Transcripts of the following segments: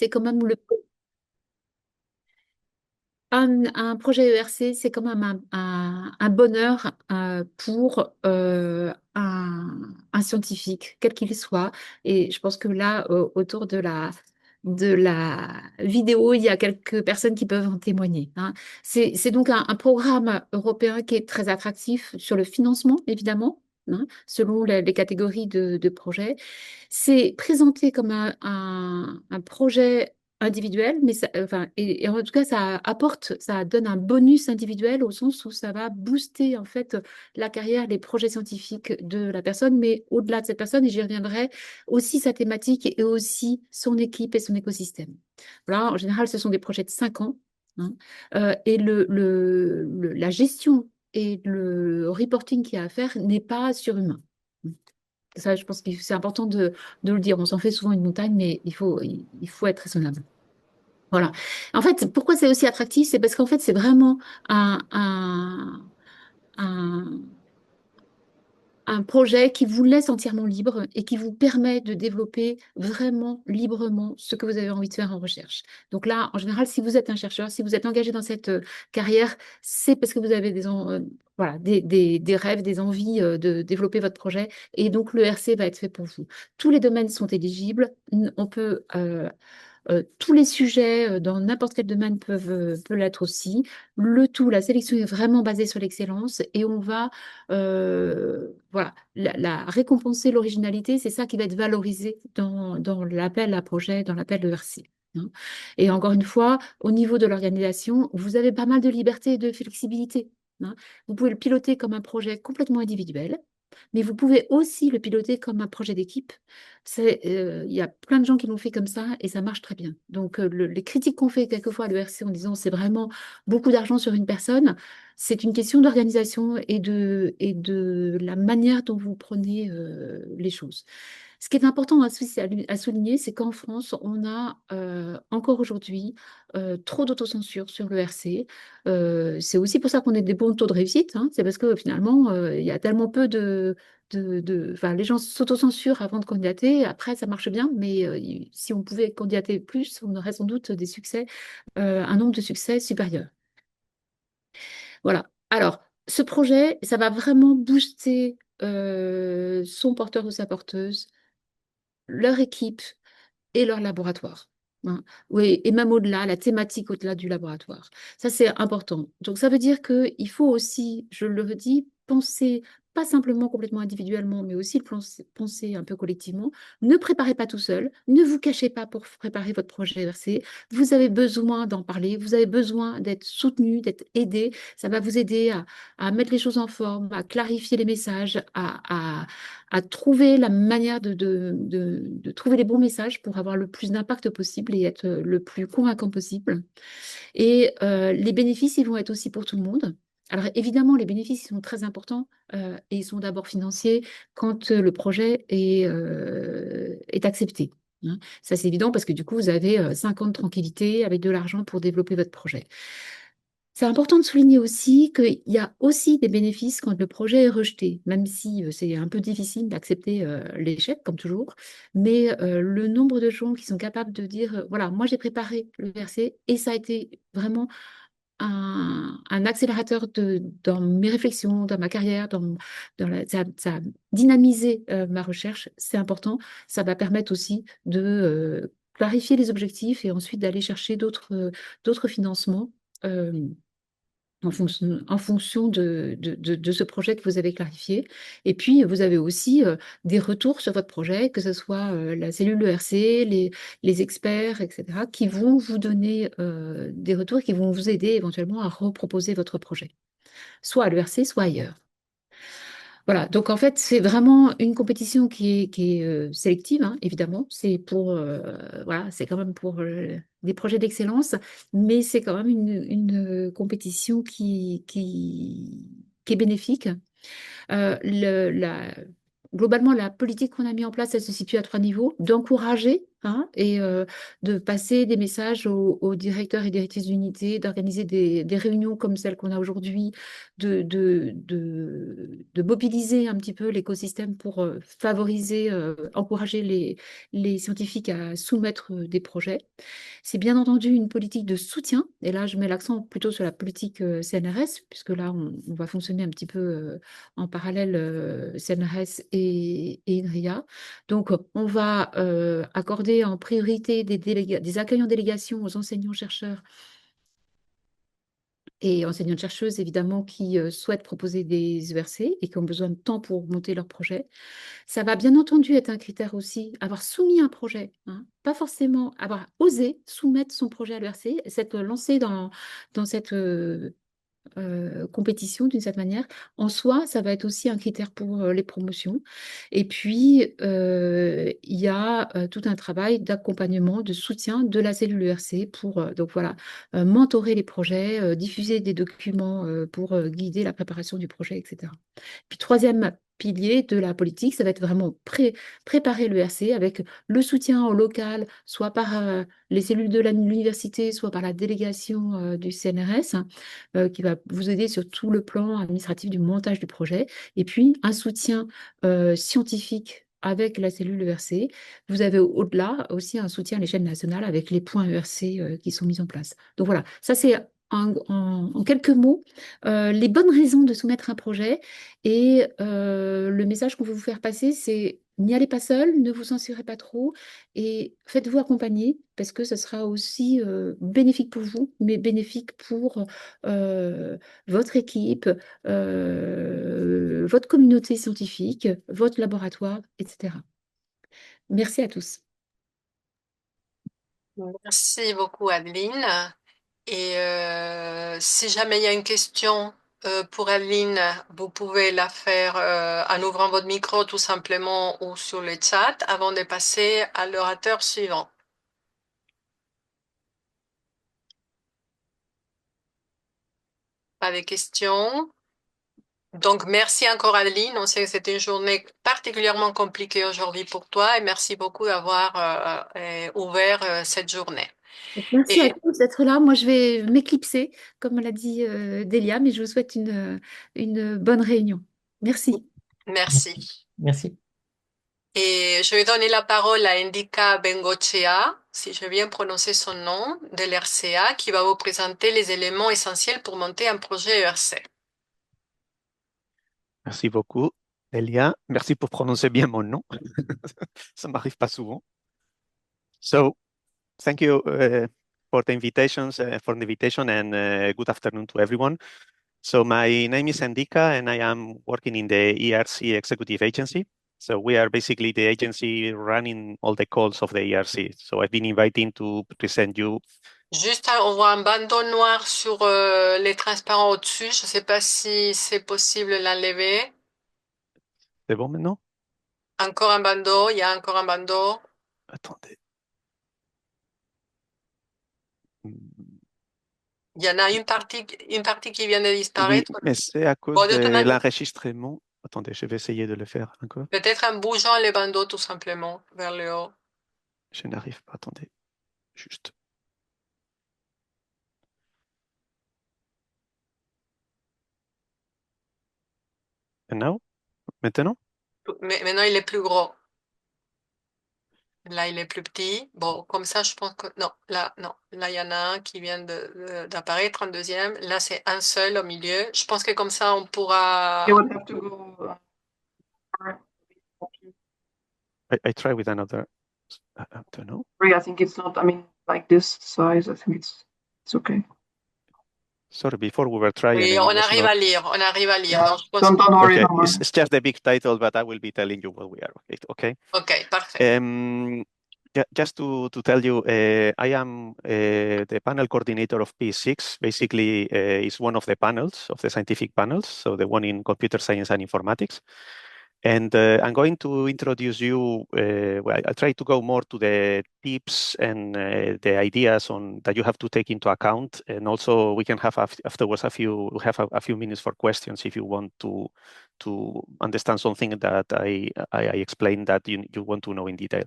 c'est quand même un projet ERC, c'est quand même un bonheur pour un scientifique, quel qu'il soit. Et je pense que là, autour de la vidéo, il y a quelques personnes qui peuvent en témoigner, hein. C'est donc un programme européen qui est très attractif sur le financement, évidemment, hein, selon les catégories de projets. C'est présenté comme un projet individuel, mais enfin, et en tout cas, ça apporte, ça donne un bonus individuel au sens où ça va booster en fait la carrière, les projets scientifiques de la personne, mais au-delà de cette personne, et j'y reviendrai, aussi sa thématique et aussi son équipe et son écosystème. Voilà, en général, ce sont des projets de 5 ans, hein, et la gestion et le reporting qu'il y a à faire n'est pas surhumain. Ça, je pense que c'est important de le dire. On s'en fait souvent une montagne, mais il faut être raisonnable. Voilà. En fait, pourquoi c'est aussi attractif? C'est parce qu'en fait, c'est vraiment un, un projet qui vous laisse entièrement libre et qui vous permet de développer vraiment librement ce que vous avez envie de faire en recherche. Donc là, en général, si vous êtes un chercheur, si vous êtes engagé dans cette carrière, c'est parce que vous avez voilà, des rêves, des envies de développer votre projet. Et donc, le RC va être fait pour vous. Tous les domaines sont éligibles. On peut tous les sujets dans n'importe quel domaine peuvent l'être aussi. Le tout, la sélection est vraiment basée sur l'excellence et on va voilà, récompenser l'originalité, c'est ça qui va être valorisé dans l'appel à projet, dans l'appel ERC, hein. Et encore une fois, au niveau de l'organisation, vous avez pas mal de liberté et de flexibilité, hein. Vous pouvez le piloter comme un projet complètement individuel, mais vous pouvez aussi le piloter comme un projet d'équipe. Il y a plein de gens qui l'ont fait comme ça et ça marche très bien. Donc, les critiques qu'on fait quelquefois à l'ERC en disant c'est vraiment beaucoup d'argent sur une personne, c'est une question d'organisation et de la manière dont vous prenez les choses. Ce qui est important à souligner, c'est qu'en France, on a encore aujourd'hui trop d'autocensure sur l'ERC. C'est aussi pour ça qu'on a des bons taux de réussite, hein. C'est parce que finalement, il y a tellement peu enfin, les gens s'autocensurent avant de candidater. Après, ça marche bien, mais si on pouvait candidater plus, on aurait sans doute des succès, un nombre de succès supérieur. Voilà. Alors, ce projet, ça va vraiment booster son porteur ou sa porteuse, leur équipe et leur laboratoire, hein. Oui, et même au-delà, la thématique au-delà du laboratoire. Ça, c'est important. Donc, ça veut dire qu'il faut aussi, je le redis, penser pas simplement complètement individuellement, mais aussi penser un peu collectivement. Ne préparez pas tout seul, ne vous cachez pas pour préparer votre projet versé. Vous avez besoin d'en parler, vous avez besoin d'être soutenu, d'être aidé. Ça va vous aider à mettre les choses en forme, à clarifier les messages, à trouver la manière de trouver les bons messages pour avoir le plus d'impact possible et être le plus convaincant possible. Et les bénéfices, ils vont être aussi pour tout le monde. Alors évidemment, les bénéfices ils sont très importants et ils sont d'abord financiers quand le projet est accepté, hein. Ça, c'est évident parce que du coup, vous avez 5 ans de tranquillité avec de l'argent pour développer votre projet. C'est important de souligner aussi qu'il y a aussi des bénéfices quand le projet est rejeté, même si c'est un peu difficile d'accepter l'échec, comme toujours. Mais le nombre de gens qui sont capables de dire, voilà, moi j'ai préparé le verset et ça a été vraiment un accélérateur dans mes réflexions, dans ma carrière, ça a dynamisé ma recherche, c'est important. Ça va permettre aussi de clarifier les objectifs et ensuite d'aller chercher d'autres financements. euh, en fonction de ce projet que vous avez clarifié. Et puis, vous avez aussi des retours sur votre projet, que ce soit la cellule ERC, les experts, etc., qui vont vous donner des retours, qui vont vous aider éventuellement à reproposer votre projet, soit à l'ERC, soit ailleurs. Voilà, donc en fait, c'est vraiment une compétition qui est sélective, hein, évidemment. C'est voilà, c'est quand même pour des projets d'excellence, mais c'est quand même une compétition qui est bénéfique. Euh, le- la- Globalement, la politique qu'on a mis en place, elle se situe à 3 niveaux. D'encourager hein, et de passer des messages aux directeurs et directrices d'unité, d'organiser des réunions comme celles qu'on a aujourd'hui, de mobiliser un petit peu l'écosystème pour favoriser, encourager les scientifiques à soumettre des projets. C'est bien entendu une politique de soutien, et là je mets l'accent plutôt sur la politique CNRS, puisque là on va fonctionner un petit peu en parallèle CNRS et INRIA. Donc on va accorder en priorité des accueils en délégation aux enseignants-chercheurs et enseignantes-chercheuses, évidemment, qui souhaitent proposer des ERC et qui ont besoin de temps pour monter leur projet. Ça va bien entendu être un critère aussi, avoir soumis un projet, hein, pas forcément avoir osé soumettre son projet à l'ERC, s'être lancé dans cette compétition d'une certaine manière. En soi, ça va être aussi un critère pour les promotions. Et puis, il y a tout un travail d'accompagnement, de soutien de la cellule ERC pour donc voilà, mentorer les projets, diffuser des documents pour guider la préparation du projet, etc. Puis troisième pilier de la politique, ça va être vraiment préparer l'ERC avec le soutien au local, soit par les cellules de l'université, soit par la délégation du CNRS, hein, qui va vous aider sur tout le plan administratif du montage du projet. Et puis un soutien scientifique avec la cellule ERC. Vous avez au-delà aussi un soutien à l'échelle nationale avec les points ERC qui sont mis en place. Donc voilà, ça c'est en quelques mots les bonnes raisons de soumettre un projet. Et le message qu'on veut vous faire passer, c'est n'y allez pas seul, ne vous censurez pas trop et faites-vous accompagner parce que ce sera aussi bénéfique pour vous, mais bénéfique pour euh, votre équipe, votre communauté scientifique, votre laboratoire, etc. Merci à tous. Merci beaucoup, Adeline. Et si jamais il y a une question pour Adeline, vous pouvez la faire en ouvrant votre micro tout simplement ou sur le chat avant de passer à l'orateur suivant. Pas de questions? Donc, merci encore, Adeline. On sait que c'était une journée particulièrement compliquée aujourd'hui pour toi et merci beaucoup d'avoir ouvert cette journée. Donc, merci à Et tous d'être là. Moi, je vais m'éclipser, comme l'a dit Delia, mais je vous souhaite une bonne réunion. Merci. merci. Merci. Et je vais donner la parole à Indika Bengochea, si je viens prononcer son nom, de l'RCA, qui va vous présenter les éléments essentiels pour monter un projet ERC. Merci beaucoup, Elia. Merci pour prononcer bien mon nom. Ça m'arrive pas souvent. So, thank you for the invitation, and good afternoon to everyone. So, my name is Andika, and I am working in the ERC Executive Agency. So, we are basically the agency running all the calls of the ERC. So, I've been invited to present you. Juste, on voit un bandeau noir sur les transparents au-dessus. Je ne sais pas si c'est possible de l'enlever. C'est bon maintenant? Encore un bandeau, il y a encore un bandeau. Attendez. Il y en a une partie qui vient de Oui, disparaître. mais c'est à cause Bon, de toute de manière, l'enregistrement. Attendez, je vais essayer de le faire encore. peut-être en bougeant les bandeaux tout simplement vers le haut. Je n'arrive pas, attendez. Juste. And now? Maintenant? Mais maintenant, il est plus gros. Là, il est plus petit. Bon, comme ça, je pense que... Non, là, non. Là, il y en a un qui vient d'apparaître, un deuxième. Là, c'est un seul au milieu. Je pense que comme ça, on pourra... You would have to go. I try with another. I don't know. I think it's not. I mean, like this size. I think it's okay. Sorry, before we were trying. Oui, And on it was arrive not... à lire. On arrive à lire. Yeah. Donc, je pense Don't que... worry. Okay, Don't worry. it's just the big title, but I will be telling you what we are. Okay. OK, parfait. Just to tell you, I am the panel coordinator of P6. Basically, is one of the panels of the scientific panels, so the one in computer science and informatics. And I'm going to introduce you. Well, I try to go more to the tips and the ideas on that you have to take into account, and also we can have afterwards a few minutes for questions if you want to understand something that I explained that you want to know in detail.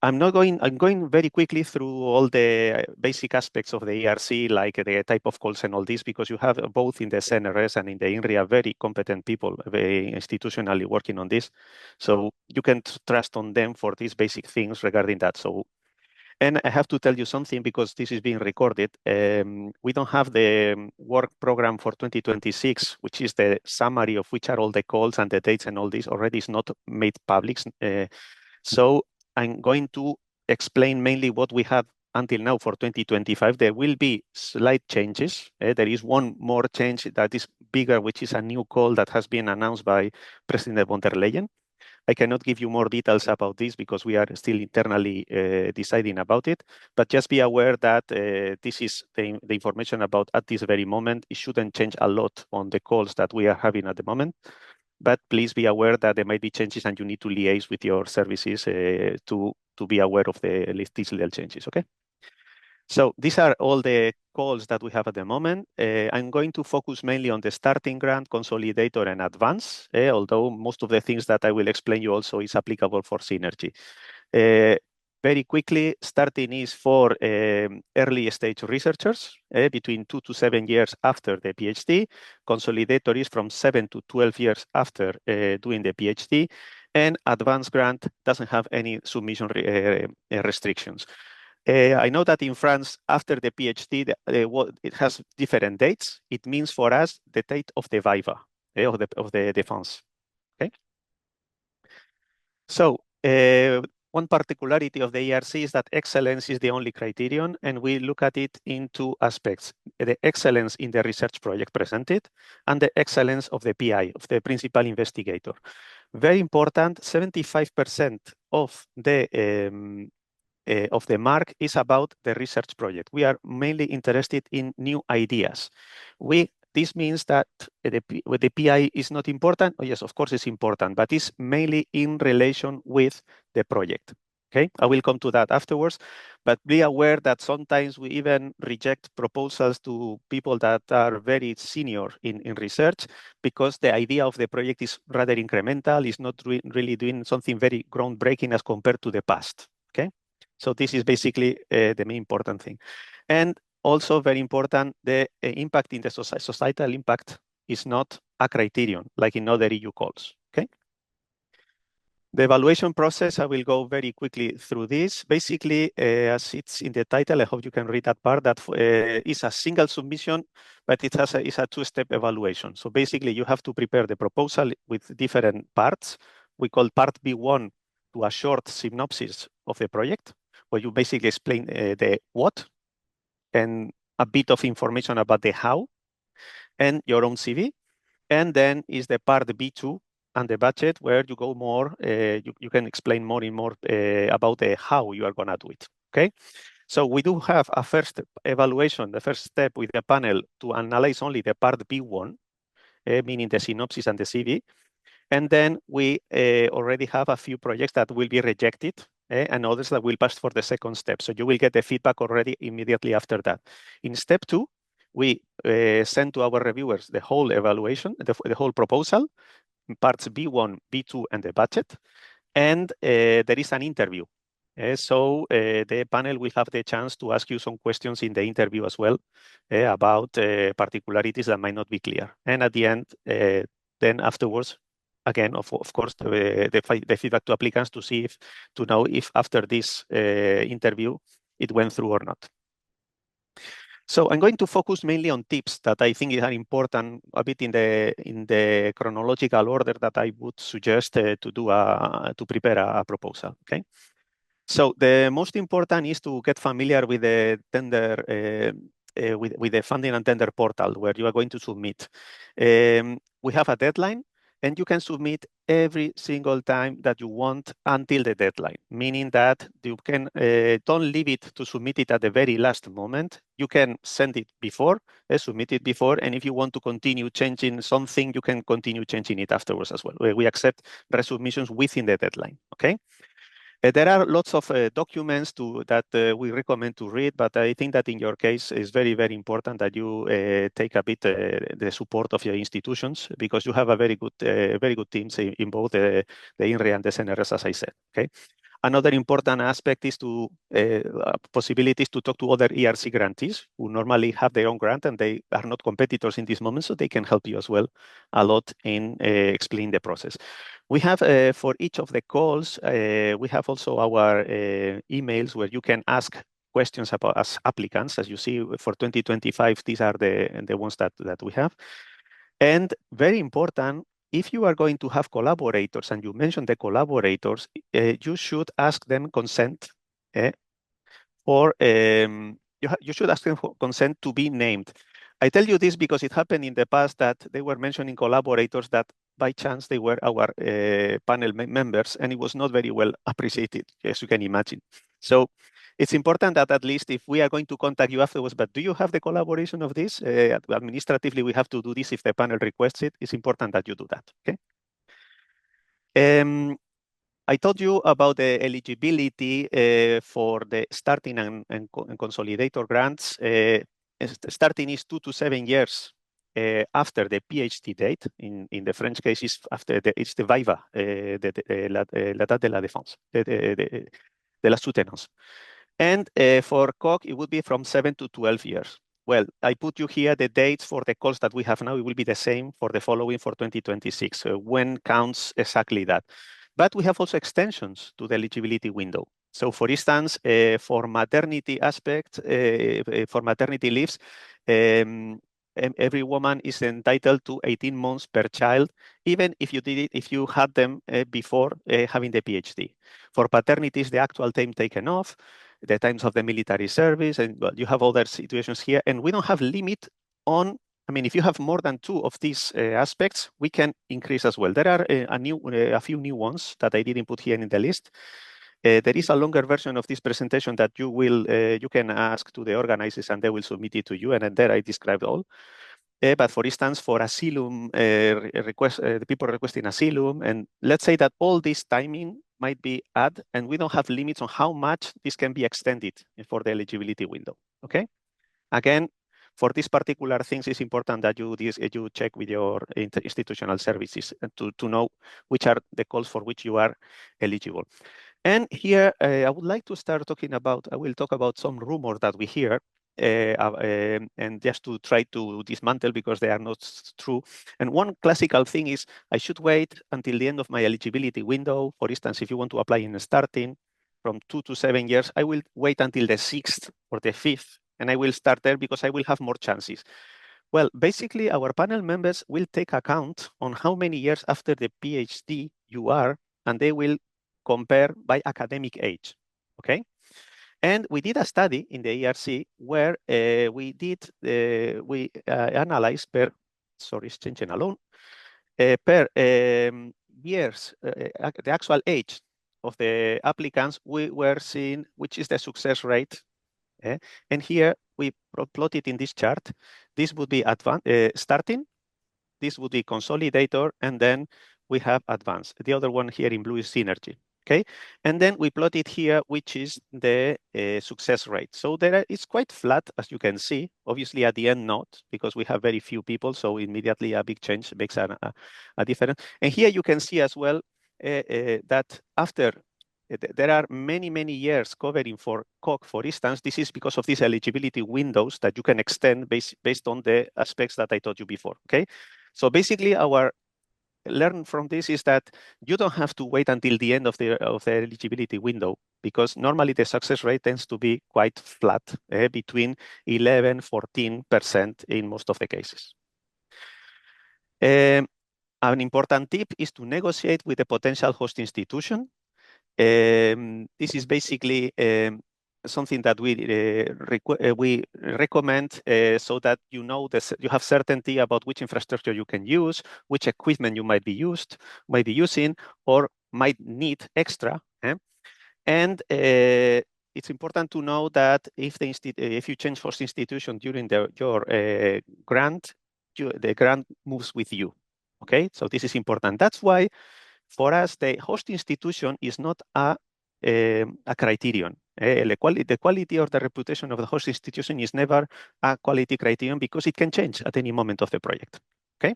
I'm going very quickly through all the basic aspects of the ERC, like the type of calls and all this, because you have both in the CNRS and in the INRIA very competent people, very institutionally working on this. So you can trust on them for these basic things regarding that. So, and I have to tell you something because this is being recorded. We don't have the work program for 2026, which is the summary of which are all the calls and the dates and all this already is not made public. So I'm going to explain mainly what we have until now for 2025. There will be slight changes. There is one more change that is bigger, which is a new call that has been announced by President von der Leyen. I cannot give you more details about this because we are still internally deciding about it, but just be aware that this is the information about at this very moment. It shouldn't change a lot on the calls that we are having at the moment. But please be aware that there might be changes and you need to liaise with your services to be aware of these little changes, okay? So these are all the calls that we have at the moment. I'm going to focus mainly on the starting grant, consolidator, and advance, although most of the things that I will explain you also is applicable for Synergy. Very quickly, starting is for early stage researchers between 2 to 7 years after the PhD. Consolidator is from 7 to 12 years after doing the PhD. And advanced grant doesn't have any submission restrictions. I know that in France, after the PhD, it has different dates. It means for us the date of the viva, of the defense. Okay. So one particularity of the ERC is that excellence is the only criterion, and we look at it in two aspects: the excellence in the research project presented, and the excellence of the PI, of the principal investigator. Very important, 75% of the mark is about the research project. We are mainly interested in new ideas. This means that the PI is not important. Oh, yes, of course it's important, but it's mainly in relation with the project. Okay, I will come to that afterwards, but be aware that sometimes we even reject proposals to people that are very senior in research because the idea of the project is rather incremental, is not really doing something very groundbreaking as compared to the past. Okay. So this is basically the main important thing. And also very important, the impact in the societal impact is not a criterion like in other EU calls, okay? The evaluation process, I will go very quickly through this. Basically, as it's in the title, I hope you can read that part, that is a single submission, but it has is a two-step evaluation. So basically, you have to prepare the proposal with different parts. We call part B1 to a short synopsis of the project, where you basically explain the what and a bit of information about the how and your own CV. And then is the part B2 and the budget, where you go more, you can explain more and more about the how you are going to do it, okay? So we do have a first evaluation, the first step with the panel to analyze only the part B1, meaning the synopsis and the CV. And then we already have a few projects that will be rejected and others that will pass for the second step. So you will get the feedback already immediately after that. In step 2, we send to our reviewers the whole evaluation, the whole proposal, parts B1, B2, and the budget. And there is an interview. So the panel will have the chance to ask you some questions in the interview as well about particularities that might not be clear. And at the end, then afterwards, again, of course, the feedback to applicants to know if after this interview it went through or not. So I'm going to focus mainly on tips that I think are important a bit in the chronological order that I would suggest to prepare a proposal. Okay. So the most important is to get familiar with the tender, with the funding and tender portal where you are going to submit. We have a deadline, and you can submit every single time that you want until the deadline, meaning that you can don't leave it to submit it at the very last moment. You can send it before, submit it before, and if you want to continue changing something, you can continue changing it afterwards as well. We accept resubmissions within the deadline, okay? There are lots of documents that we recommend to read, but I think that in your case, it's very, very important that you take a bit the support of your institutions, because you have a very good teams in both the INRI and the CNRS, as I said. Okay, Another important aspect is to possibilities to talk to other ERC grantees who normally have their own grant and they are not competitors in this moment, so they can help you as well a lot in explaining the process. We have for each of the calls, we have also our emails where you can ask questions about as applicants. As you see, for 2025, these are the ones that we have. And very important, if you are going to have collaborators and you mention the collaborators, you should ask them consent or you should ask them for consent to be named. I tell you this because it happened in the past that they were mentioning collaborators that by chance they were our panel members, and it was not very well appreciated, as you can imagine. So it's important that at least if we are going to contact you afterwards, but do you have the collaboration of this? Administratively, we have to do this if the panel requests it. It's important that you do that, okay? I told you about the eligibility for the starting and consolidator grants. Starting is 2 to 7 years after the PhD date. In the French case, it's the VIVA, la date de la défense, de la soutenance. And for COG, it would be from 7 to 12 years. Well, I put you here the dates for the calls that we have now. It will be the same for the following for 2026. When counts exactly that. But we have also extensions to the eligibility window. So for instance, for maternity aspect, for maternity leaves, every woman is entitled to 18 months per child, even if you did it, if you had them before having the PhD. For paternities, the actual time taken off, the times of the military service, and well, you have other situations here, and we don't have limit on. I mean, if you have more than 2 of these aspects, we can increase as well. There are a few new ones that I didn't put here in the list. There is a longer version of this presentation that you can ask to the organizers and they will submit it to you. And there I described all. But for instance, for asylum request, the people requesting asylum, and let's say that all this timing might be added, and we don't have limits on how much this can be extended for the eligibility window. Okay. Again, for these particular things, it's important that you check with your institutional services to know which are the calls for which you are eligible. And here, I would like to start talking about, I will talk about some rumors that we hear, and just to try to dismantle because they are not true. And one classical thing is I should wait until the end of my eligibility window. For instance, if you want to apply in starting from 2 to 7 years, I will wait until the 6th or the 5th, and I will start there because I will have more chances. Well, basically, our panel members will take account on how many years after the PhD you are, and they will compare by academic age, okay? And we did a study in the ERC where we analyzed per, sorry, it's changing alone, per years, the actual age of the applicants, we were seeing which is the success rate. And here we plotted in this chart. This would be starting, this would be consolidator, and then we have advanced. The other one here in blue is synergy. Okay, and then we plot it here, which is the success rate. So it's quite flat, as you can see. Obviously, at the end, not, because we have very few people. So immediately a big change makes a difference. And here you can see as well that after there are many, many years covering for COG, for instance. This is because of these eligibility windows that you can extend based on the aspects that I told you before. Okay, so basically our learn from this is that you don't have to wait until the end of the eligibility window, because normally the success rate tends to be quite flat, between 11–14% in most of the cases. An important tip is to negotiate with a potential host institution. This is basically something that we recommend so that you know you have certainty about which infrastructure you can use, which equipment you might be using, or might need extra. And it's important to know that if you change host institution during your grant, the grant moves with you. Okay, so this is important. That's why for us the host institution is not a criterion. The quality or the reputation of the host institution is never a quality criterion because it can change at any moment of the project. Okay,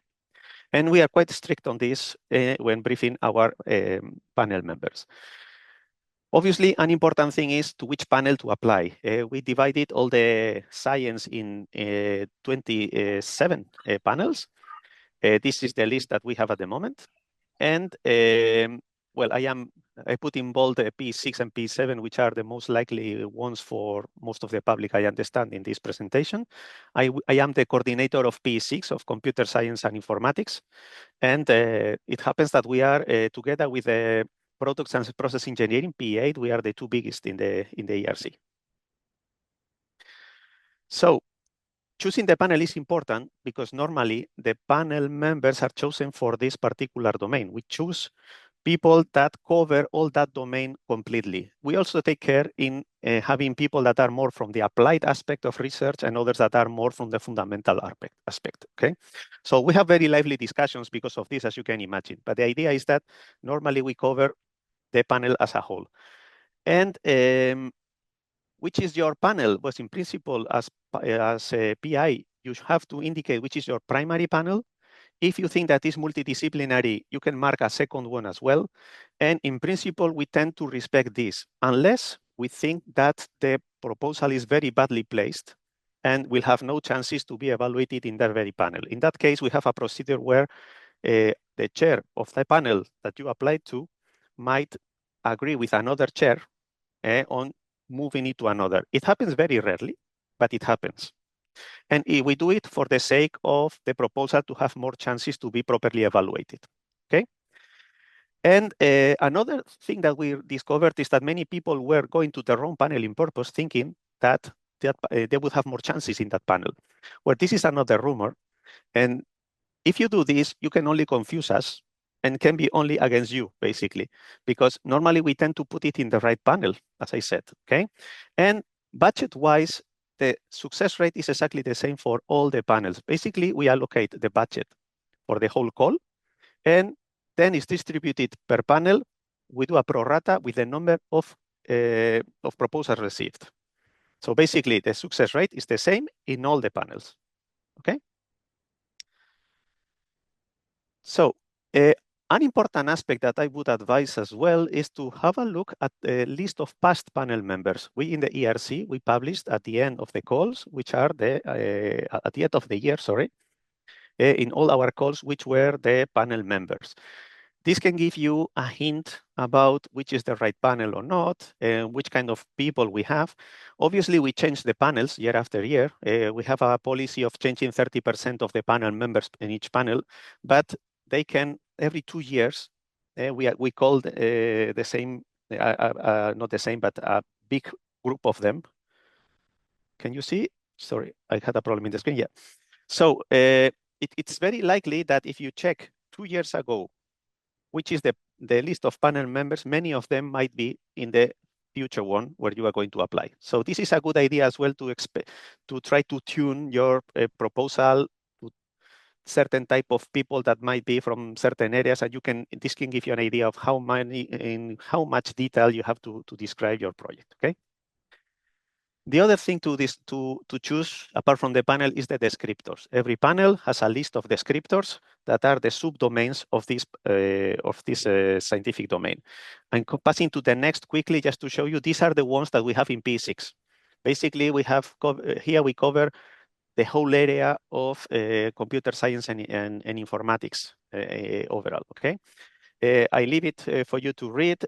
and we are quite strict on this when briefing our panel members. Obviously, an important thing is to which panel to apply. We divided all the science in 27 panels. This is the list that we have at the moment. And well, I put in bold P6 and P7, which are the most likely ones for most of the public, I understand, in this presentation. I am the coordinator of P6, of Computer Science and Informatics. And it happens that we are together with the Products and Process Engineering, P8, we are the two biggest in the ERC. So choosing the panel is important because normally the panel members are chosen for this particular domain. We choose people that cover all that domain completely. We also take care in having people that are more from the applied aspect of research and others that are more from the fundamental aspect, okay? So we have very lively discussions because of this, as you can imagine. But the idea is that normally we cover the panel as a whole. And which is your panel? Well, in principle, as a PI, you have to indicate which is your primary panel. If you think that is multidisciplinary, you can mark a second one as well. And in principle, we tend to respect this, unless we think that the proposal is very badly placed and will have no chances to be evaluated in that very panel. In that case, we have a procedure where the chair of the panel that you applied to might agree with another chair on moving it to another. It happens very rarely, but it happens. And we do it for the sake of the proposal to have more chances to be properly evaluated, okay? And another thing that we discovered is that many people were going to the wrong panel in purpose, thinking that they would have more chances in that panel. Well, this is another rumor. And if you do this, you can only confuse us and can be only against you, basically, because normally we tend to put it in the right panel, as I said, okay? And budget-wise, the success rate is exactly the same for all the panels. Basically, we allocate the budget for the whole call, and then it's distributed per panel. We do a pro rata with the number of proposals received. So basically, the success rate is the same in all the panels, okay? So an important aspect that I would advise as well is to have a look at the list of past panel members. We in the ERC, we published at the end of the calls, which are at the end of the year, sorry, in all our calls, which were the panel members. This can give you a hint about which is the right panel or not, and which kind of people we have. Obviously, we change the panels year after year. We have a policy of changing 30% of the panel members in each panel, but they can, every 2 years, we call the same, not the same, but a big group of them. Can you see? Sorry, I had a problem in the screen, yeah. So it's very likely that if you check 2 years ago, which is the list of panel members, many of them might be in the future one where you are going to apply. So this is a good idea as well to try to tune your proposal to certain type of people that might be from certain areas, and this can give you an idea of how much detail you have to describe your project, okay? The other thing to choose, apart from the panel, is the descriptors. Every panel has a list of descriptors that are the subdomains of this scientific domain. I'm passing to the next quickly just to show you. These are the ones that we have in P6. Basically, we have here we cover the whole area of computer science and informatics overall. Okay. I leave it for you to read,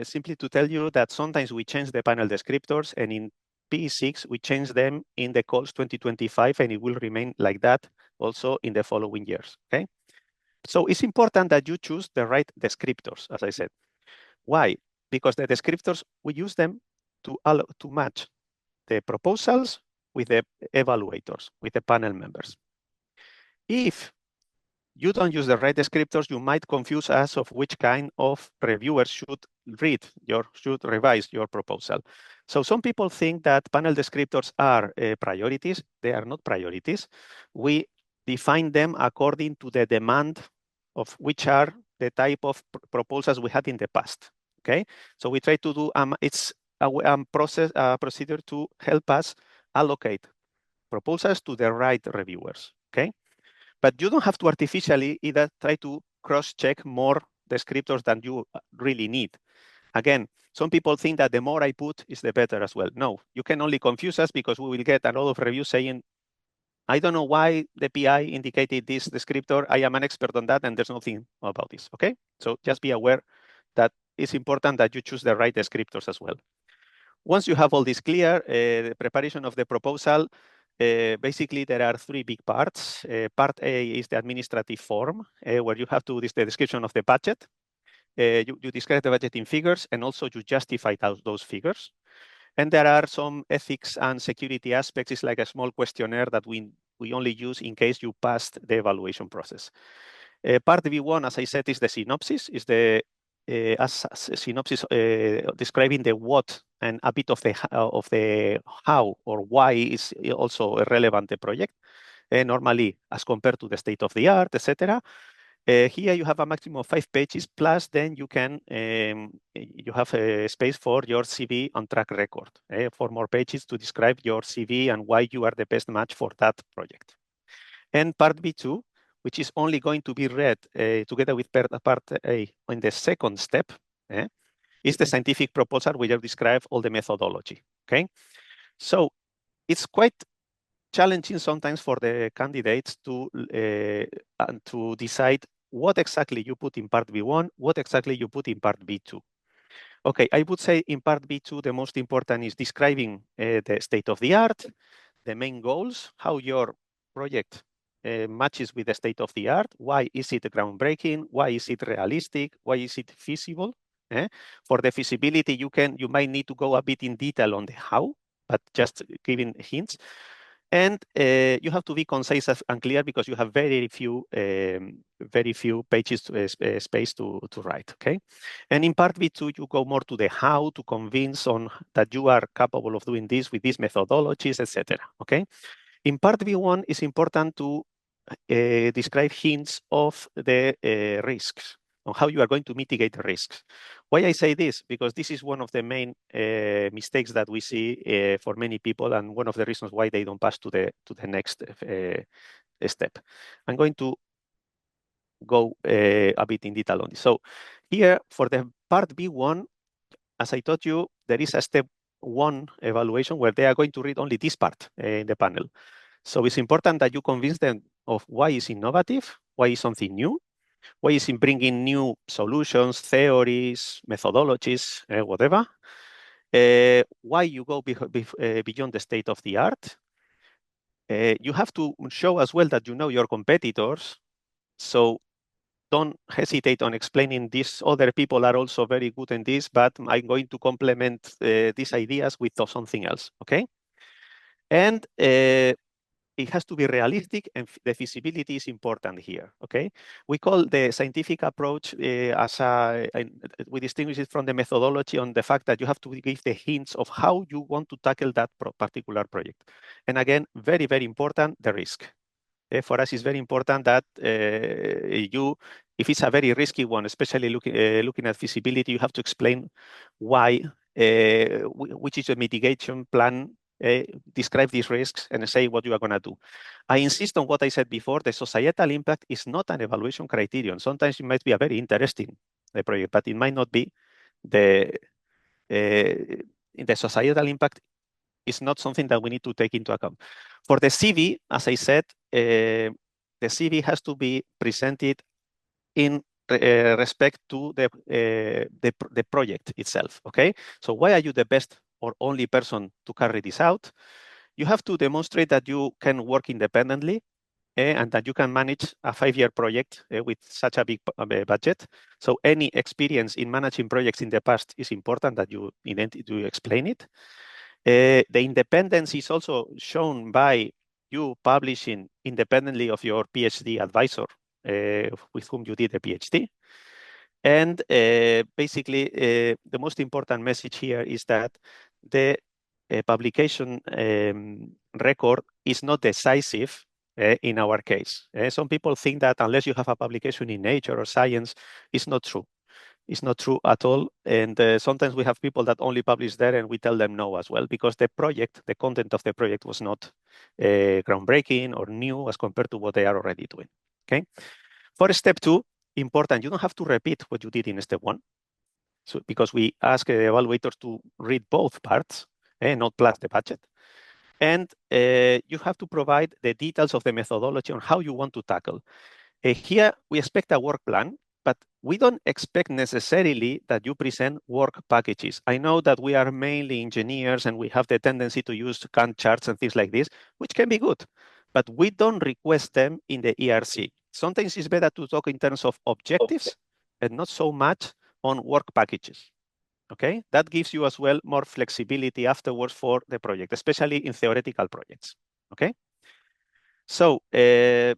simply to tell you that sometimes we change the panel descriptors, and in P6, we change them in the calls 2025, and it will remain like that also in the following years, okay? So it's important that you choose the right descriptors, as I said. Why? Because the descriptors, we use them to match the proposals with the evaluators, with the panel members. If you don't use the right descriptors, you might confuse us of which kind of reviewers should revise your proposal. So some people think that panel descriptors are priorities. They are not priorities. We define them according to the demand of which are the type of proposals we had in the past, okay? So we try to do, it's a procedure to help us allocate proposals to the right reviewers, okay? But you don't have to artificially either try to cross-check more descriptors than you really need. Again, Some people think that the more I put is the better as well. No, you can only confuse us because we will get a lot of reviews saying, I don't know why the PI indicated this descriptor. I am an expert on that, and there's nothing about this, okay? So just be aware that it's important that you choose the right descriptors as well. Once you have all this clear, the preparation of the proposal, basically there are three big parts. Part A is the administrative form, where you have to, this the description of the budget. You describe the budget in figures, and also you justify those figures. And there are some ethics and security aspects. It's like a small questionnaire that we only use in case you passed the evaluation process. Part B1, as I said, is the synopsis, is the synopsis describing the what and a bit of the how or why is also a relevant project, normally as compared to the state of the art, etc. Here you have a maximum of 5 pages, plus then you can, you have a space for your CV on track record, 4 more pages to describe your CV and why you are the best match for that project. And part B2, which is only going to be read together with part A in the second step, is the scientific proposal where you describe all the methodology, okay? So it's quite challenging sometimes for the candidates to decide what exactly you put in part B1, what exactly you put in part B2. Okay, I would say in part B2, the most important is describing the state of the art, the main goals, how your project matches with the state of the art. Why is it groundbreaking? Why is it realistic? Why is it feasible? For the feasibility, you might need to go a bit in detail on the how, but just giving hints. And you have to be concise and clear because you have very few pages space to write. Okay, and in part B2 you go more to the how to convince on that you are capable of doing this with these methodologies, etc. Okay, in part B1 it's important to describe hints of the risks, on how you are going to mitigate the risks. Why I say this? Because this is one of the main mistakes that we see for many people, and one of the reasons why they don't pass to the next step. I'm going to go a bit in detail on this. So here for the part B1, as I told you, there is a step 1 evaluation where they are going to read only this part in the panel. So it's important that you convince them of why it's innovative, why is something new, why is it bringing new solutions, theories, methodologies, whatever. Why you go beyond the state of the art. You have to show as well that you know your competitors. So don't hesitate on explaining these other people are also very good in this, but I'm going to complement these ideas with something else, okay? And it has to be realistic, and the feasibility is important here, okay? We call the scientific approach we distinguish it from the methodology on the fact that you have to give the hints of how you want to tackle that particular project. And again, very, very important, the risk. For us, it's very important that if it's a very risky one, especially looking at feasibility, you have to explain why, which is a mitigation plan, describe these risks, and say what you are going to do. I insist on what I said before. The societal impact is not an evaluation criterion. Sometimes it might be a very interesting project, but it might not be the societal impact is not something that we need to take into account. For the CV, as I said, the CV has to be presented in respect to the project itself, okay? So why are you the best or only person to carry this out? You have to demonstrate that you can work independently and that you can manage a 5-year project with such a big budget. So any experience in managing projects in the past is important that you explain it. The independence is also shown by you publishing independently of your PhD advisor with whom you did a PhD. And basically, the most important message here is that the publication record is not decisive in our case. Some people think that unless you have a publication in Nature or Science, it's not true. It's not true at all. And sometimes we have people that only publish there and we tell them no as well, because the content of the project was not groundbreaking or new as compared to what they are already doing, okay? For step 2, important, you don't have to repeat what you did in step 1. So because we ask evaluators to read both parts, not plus the budget. And you have to provide the details of the methodology on how you want to tackle. Here, we expect a work plan, but we don't expect necessarily that you present work packages. I know that we are mainly engineers and we have the tendency to use Gantt charts and things like this, which can be good, but we don't request them in the ERC. Sometimes it's better to talk in terms of objectives and not so much on work packages. Okay, that gives you as well more flexibility afterwards for the project, especially in theoretical projects. Okay, so this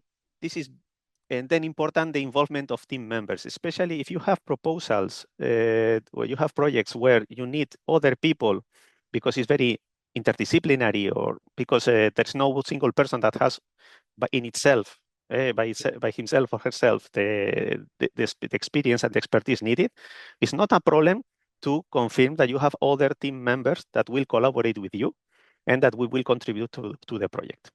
is, and then important, the involvement of team members, especially if you have proposals or you have projects where you need other people because it's very interdisciplinary or because there's no single person that has in itself, by himself or herself, the experience and the expertise needed. It's not a problem to confirm that you have other team members that will collaborate with you and that we will contribute to the project.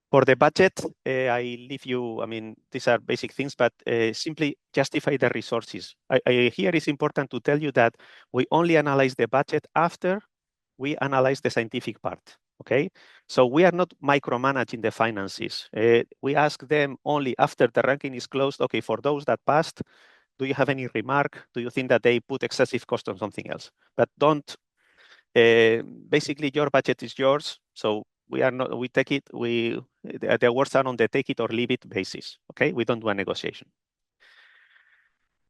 For the budget, I leave you, I mean, these are basic things, but simply justify the resources. Here it's important to tell you that we only analyze the budget after we analyze the scientific part, okay? So we are not micromanaging the finances. We ask them only after the ranking is closed, okay, for those that passed, do you have any remark? Do you think that they put excessive cost on something else? But don't, basically your budget is yours, so we are not, we take it, the awards are on the take it or leave it basis, okay? We don't do a negotiation.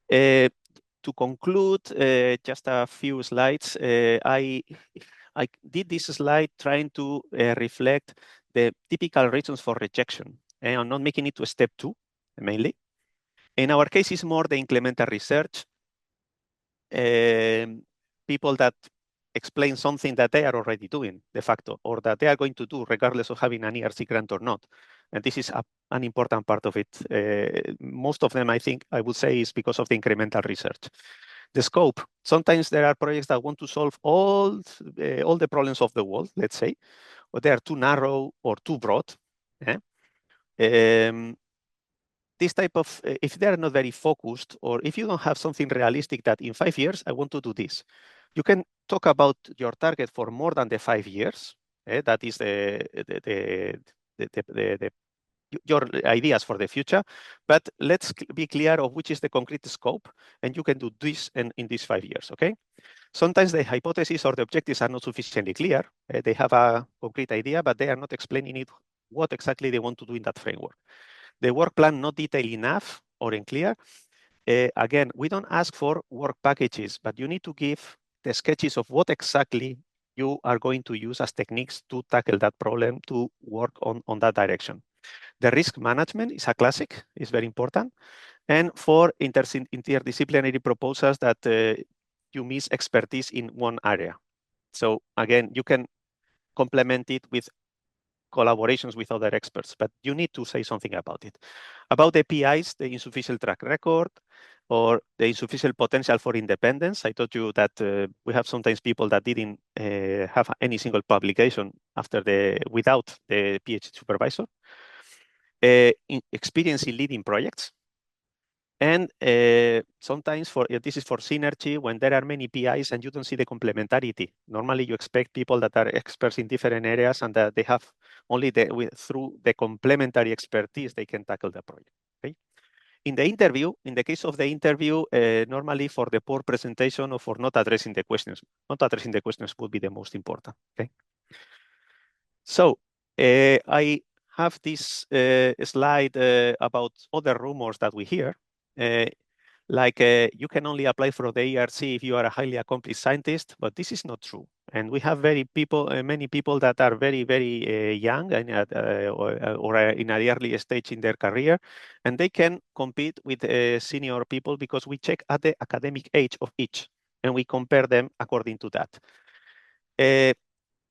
To conclude, just a few slides. I did this slide trying to reflect the typical reasons for rejection, and I'm not making it to step 2, mainly. In our case, it's more the incremental research. People that explain something that they are already doing de facto, or that they are going to do regardless of having an ERC grant or not. And this is an important part of it. Most of them, I think, I would say, is because of the incremental research. The scope. Sometimes there are projects that want to solve all the problems of the world, let's say, but they are too narrow or too broad. This type of, if they're not very focused, or if you don't have something realistic that in 5 years, I want to do this, you can talk about your target for more than the 5 years. That is your ideas for the future, but let's be clear of which is the concrete scope, and you can do this in these 5 years, okay? Sometimes the hypothesis or the objectives are not sufficiently clear. They have a concrete idea, but they are not explaining it, what exactly they want to do in that framework. The work plan not detailed enough or unclear. Again, we don't ask for work packages, but you need to give the sketches of what exactly you are going to use as techniques to tackle that problem, to work on that direction. The risk management is a classic, is very important. And for interdisciplinary proposals that you miss expertise in one area. So again, you can complement it with collaborations with other experts, but you need to say something about it. About the PIs, the insufficient track record or the insufficient potential for independence. I told you that we have sometimes people that didn't have any single publication without the PhD supervisor. Experience in leading projects. And sometimes this is for synergy, when there are many PIs and you don't see the complementarity. Normally you expect people that are experts in different areas and that they have only through the complementary expertise, they can tackle the project, okay? In the case of the interview, normally for the poor presentation or for not addressing the questions would be the most important, okay? So I have this slide about other rumors that we hear. You can only apply for the ERC if you are a highly accomplished scientist, but this is not true. And we have many people that are very, very young and, or in an early stage in their career, and they can compete with senior people because we check at the academic age of each, and we compare them according to that.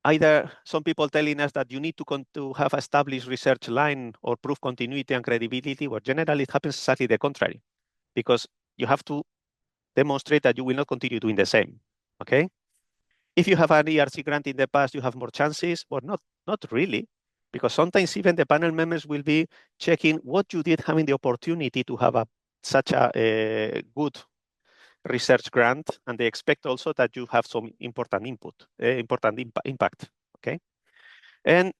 Either some people telling us that you need to have established research line or prove continuity and credibility, but generally it happens exactly the contrary, because you have to demonstrate that you will not continue doing the same, okay? If you have an ERC grant in the past, you have more chances, but not really, because sometimes even the panel members will be checking what you did having the opportunity to have such a good research grant, and they expect also that you have some important input, impact, okay? And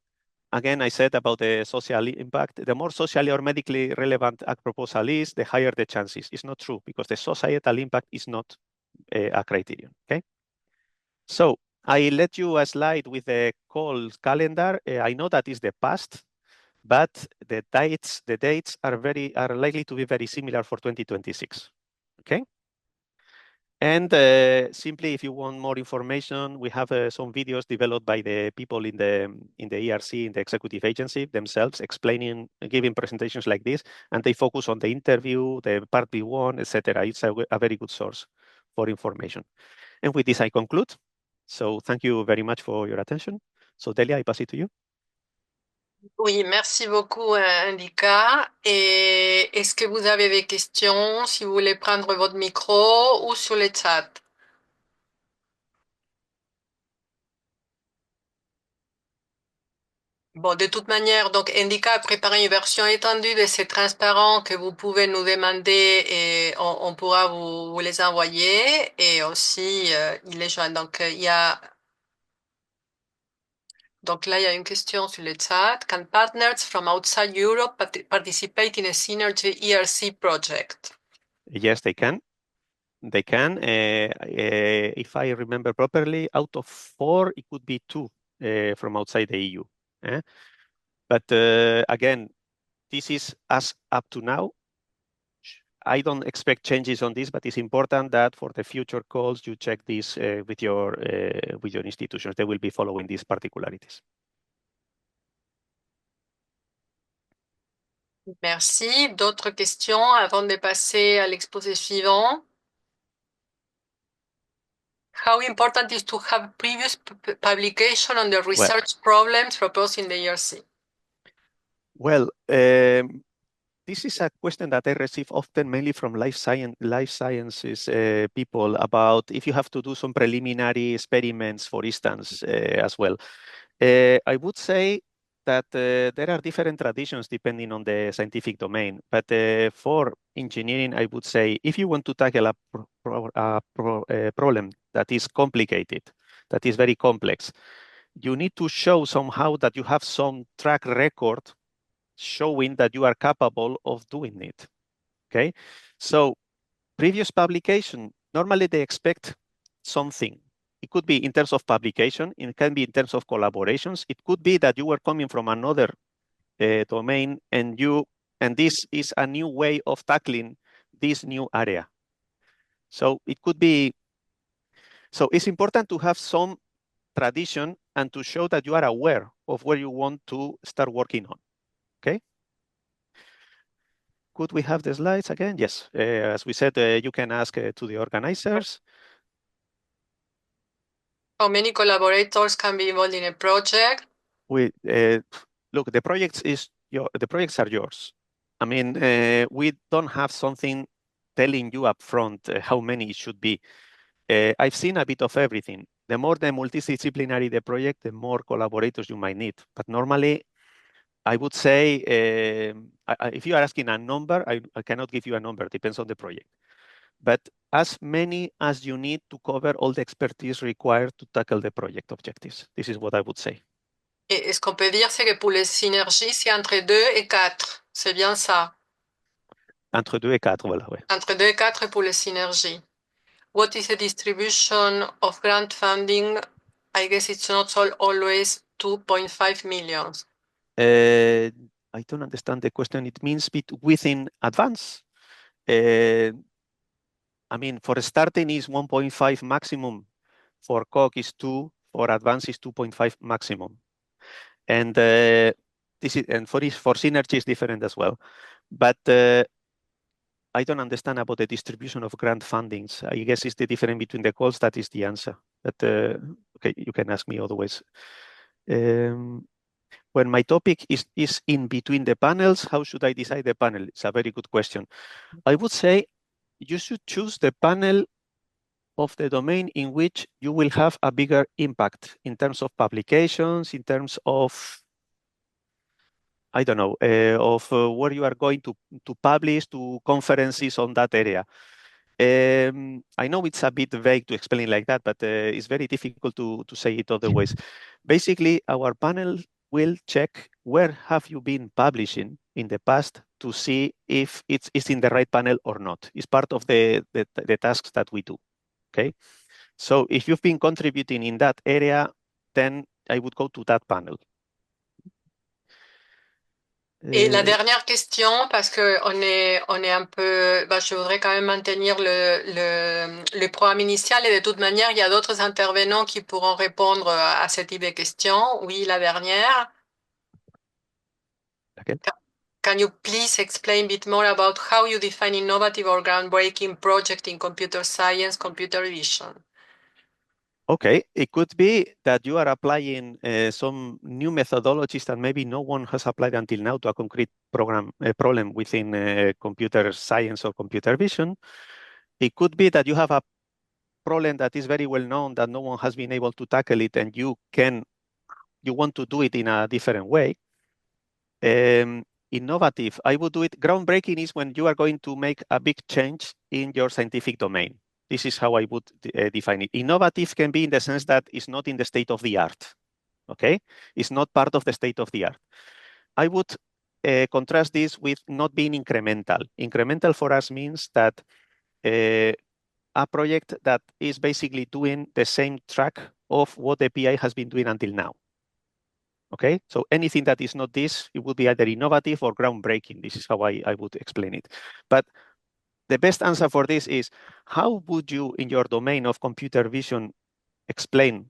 again, I said about the social impact. The more socially or medically relevant a proposal is, the higher the chances. It's not true because the societal impact is not a criterion, okay? So I let you a slide with the call calendar. I know that is the past, but the dates are likely to be very similar for 2026, okay? And simply, if you want more information, we have some videos developed by the people in the ERC, in the executive agency themselves, explaining, giving presentations like this, and they focus on the interview, the part B1, etc. It's a very good source for information. And with this, I conclude. So thank you very much for your attention. So Delia, I pass it to you. Oui, merci beaucoup, Indica. Et est-ce que vous avez des questions, si vous voulez prendre votre micro ou sur le chat? Bon, de toute manière, donc Indica a préparé une version étendue de ces transparents que vous pouvez nous demander et on pourra vous les envoyer. Et aussi, il est joint. Donc, donc là, il y a une question sur le chat. Can partners from outside Europe participate in a Synergy ERC project? Yes, they can. They can. If I remember properly, out of 4, it could be 2 from outside the EU. But again, this is as up to now. I don't expect changes on this, but it's important that for the future calls, you check this with your institutions. They will be following these particularities. Merci. D'autres questions avant de passer à l'exposé suivant? How important is to have previous publication on the research problems proposed in the ERC? Well, this is a question that I receive often, mainly from life sciences people, about if you have to do some preliminary experiments, for instance, as well. I would say that there are different traditions depending on the scientific domain. But for engineering, I would say if you want to tackle a problem that is complicated, that is very complex, you need to show somehow that you have some track record showing that you are capable of doing it, okay? So previous publication, normally they expect something. It could be in terms of publication, it can be in terms of collaborations. It could be that you were coming from another domain and this is a new way of tackling this new area. So it could be, so it's important to have some tradition and to show that you are aware of where you want to start working on, okay? Could we have the slides again? Yes, as we said, you can ask to the organizers. How many collaborators can be involved in a project? Look, the projects are yours. I mean, we don't have something telling you up front how many it should be. I've seen a bit of everything. The more the multidisciplinary the project, the more collaborators you might need. But normally, I would say, if you are asking a number, I cannot give you a number, depends on the project. But as many as you need to cover all the expertise required to tackle the project objectives. This is what I would say. Et ce qu'on peut dire, c'est que pour les synergies, c'est entre 2 et 4. C'est bien ça? Entre 2 et 4, voilà, ouais. Entre 2 et 4 pour les synergies. What is the distribution of grant funding? I guess it's not always 2.5 million. I don't understand the question. It means within advance. I mean, for starting is 1.5 maximum. For COG is 2. For advance is 2.5 maximum. And for synergy is different as well. But I don't understand about the distribution of grant fundings. I guess it's the difference between the calls. That is the answer. But okay, you can ask me otherwise. When my topic is in between the panels, how should I decide the panel? It's a very good question. I would say you should choose the panel of the domain in which you will have a bigger impact in terms of publications, in terms of, I don't know, where you are going to publish, to conferences on that area. I know it's a bit vague to explain like that, but it's very difficult to say it other ways. Basically, our panel will check where have you been publishing in the past to see if it's in the right panel or not. It's part of the tasks that we do, okay? So if you've been contributing in that area, then I would go to that panel. Et la dernière question, parce que on est un peu, bah, je voudrais quand même maintenir le programme initial et de toute manière, il y a d'autres intervenants qui pourront répondre à ce type de questions. Oui, la dernière. Laquelle? Can you please explain a bit more about how you define innovative or groundbreaking project in computer science, computer vision? Okay, it could be that you are applying some new methodologies that maybe no one has applied until now to a concrete problem within computer science or computer vision. It could be that you have a problem that is very well known that no one has been able to tackle it, and you want to do it in a different way. Innovative, I would do it. Groundbreaking is when you are going to make a big change in your scientific domain. This is how I would define it. Innovative can be in the sense that it's not in the state of the art, okay? It's not part of the state of the art. I would contrast this with not being incremental. Incremental for us means that a project that is basically doing the same track of what the PI has been doing until now. Okay, so anything that is not this, it would be either innovative or groundbreaking. This is how I would explain it. But the best answer for this is, how would you, in your domain of computer vision, explain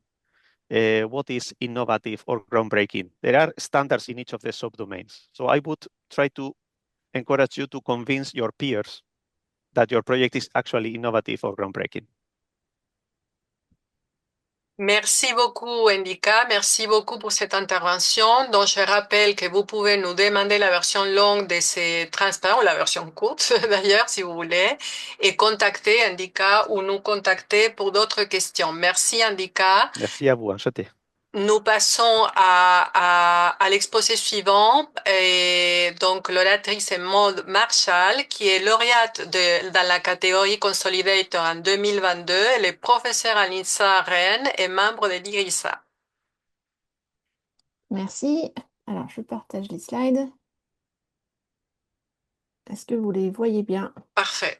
what is innovative or groundbreaking? There are standards in each of the subdomains. So I would try to encourage you to convince your peers that your project is actually innovative or groundbreaking. Merci beaucoup, Indica. Merci beaucoup pour cette intervention. Donc, je rappelle que vous pouvez nous demander la version longue de ces transparents, ou la version courte d'ailleurs, si vous voulez, et contacter Indica ou nous contacter pour d'autres questions. Merci, Indica. Merci à vous, enchanté. Nous passons à l'exposé suivant. Et donc, l'oratrice est Maud Marshall, qui est lauréate dans la catégorie Consolidator en 2022. Elle est professeure à l'INSA Rennes et membre de l'IRISA. Merci. Alors, je partage les slides. Est-ce que vous les voyez bien? Parfait.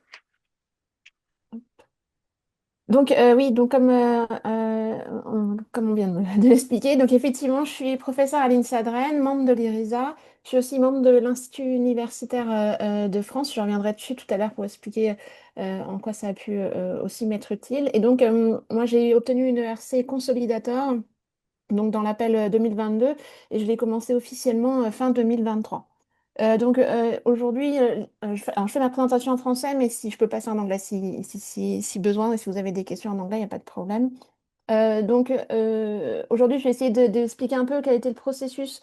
Donc, oui, donc comme on vient de l'expliquer, donc effectivement, je suis professeure à l'INSA de Rennes, membre de l'IRISA. Je suis aussi membre de l'Institut universitaire de France. Je reviendrai dessus tout à l'heure pour expliquer en quoi ça a pu aussi m'être utile. Et donc, moi, j'ai obtenu une ERC Consolidator, donc dans l'appel 2022, et je l'ai commencé officiellement fin 2023. Aujourd'hui, alors, je fais ma présentation en français, mais si je peux passer en anglais si besoin, et si vous avez des questions en anglais, il n'y a pas de problème. Aujourd'hui, je vais essayer d'expliquer un peu quel était le processus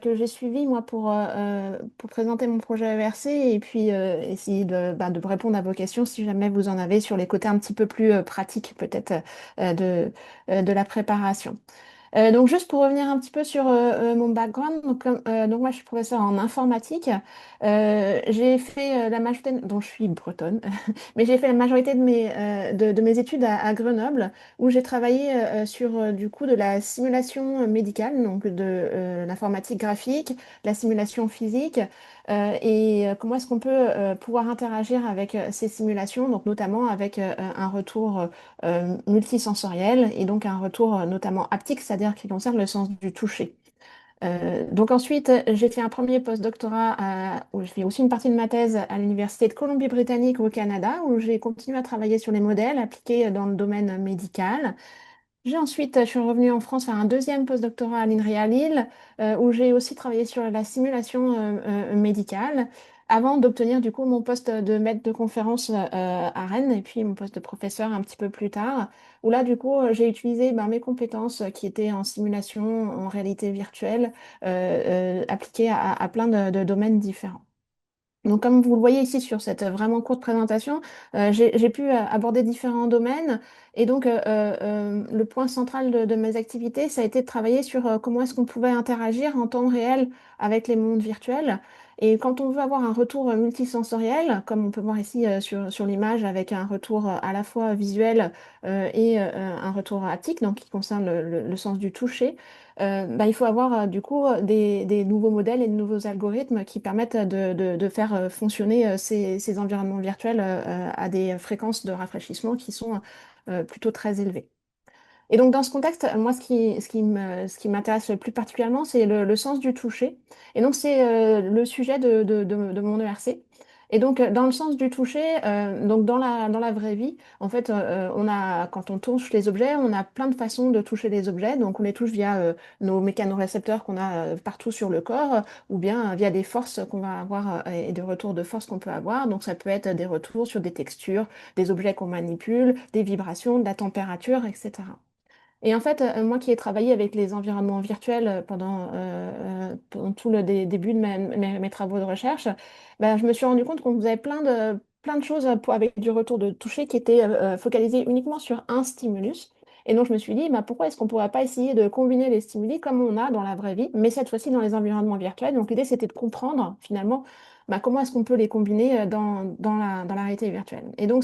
que j'ai suivi, moi, pour présenter mon projet ERC, et puis essayer de répondre à vos questions si jamais vous en avez sur les côtés un petit peu plus pratiques, peut-être, de la préparation. Donc juste pour revenir un petit peu sur mon background, donc moi je suis professeure en informatique. J'ai fait la majorité, dont je suis bretonne, mais j'ai fait la majorité de mes études à Grenoble, où j'ai travaillé sur du coup de la simulation médicale, donc de l'informatique graphique, la simulation physique, et comment est-ce qu'on peut pouvoir interagir avec ces simulations, donc notamment avec un retour multisensoriel et donc un retour notamment haptique, c'est-à-dire qui concerne le sens du toucher. Donc ensuite, j'ai fait un premier post-doctorat où je fais aussi une partie de ma thèse à l'Université de Colombie-Britannique au Canada, où j'ai continué à travailler sur les modèles appliqués dans le domaine médical. Je suis revenue en France faire un deuxième post-doctorat à l'INRIA Lille, où j'ai aussi travaillé sur la simulation médicale, avant d'obtenir du coup mon poste de maître de conférence à Rennes, et puis mon poste de professeur un petit peu plus tard, où là du coup j'ai utilisé mes compétences qui étaient en simulation, en réalité virtuelle, appliquées à plein de domaines différents. Donc, comme vous le voyez ici sur cette vraiment courte présentation, j'ai pu aborder différents domaines Et donc, le point central de mes activités, ça a été de travailler sur comment est-ce qu'on pouvait interagir en temps réel avec les mondes virtuels. Et quand on veut avoir un retour multisensoriel, comme on peut voir ici sur l'image, avec un retour à la fois visuel et un retour haptique, donc qui concerne le sens du toucher, bah, il faut avoir du coup des nouveaux modèles et de nouveaux algorithmes qui permettent de faire fonctionner ces environnements virtuels à des fréquences de rafraîchissement qui sont plutôt très élevées. Et donc, dans ce contexte, moi, ce qui m'intéresse plus particulièrement, c'est le sens du toucher. Et donc, c'est le sujet de mon ERC. Et donc, dans le sens du toucher, donc dans la vraie vie, en fait, quand on touche les objets, on a plein de façons de toucher les objets. Donc, on les touche via nos mécanorécepteurs qu'on a partout sur le corps, ou bien via des forces qu'on va avoir et des retours de force qu'on peut avoir. Donc, ça peut être des retours sur des textures, des objets qu'on manipule, des vibrations, de la température, etc. Et en fait, moi qui ai travaillé avec les environnements virtuels pendant tout le début de mes travaux de recherche, ben, je me suis rendu compte qu'on faisait plein de choses avec du retour de toucher qui étaient focalisées uniquement sur un stimulus. Et donc, je me suis dit, ben, pourquoi est-ce qu'on ne pourrait pas essayer de combiner les stimuli comme on a dans la vraie vie, mais cette fois-ci dans les environnements virtuels. Donc, l'idée, c'était de comprendre finalement ben, comment est-ce qu'on peut les combiner dans la réalité virtuelle. Et donc,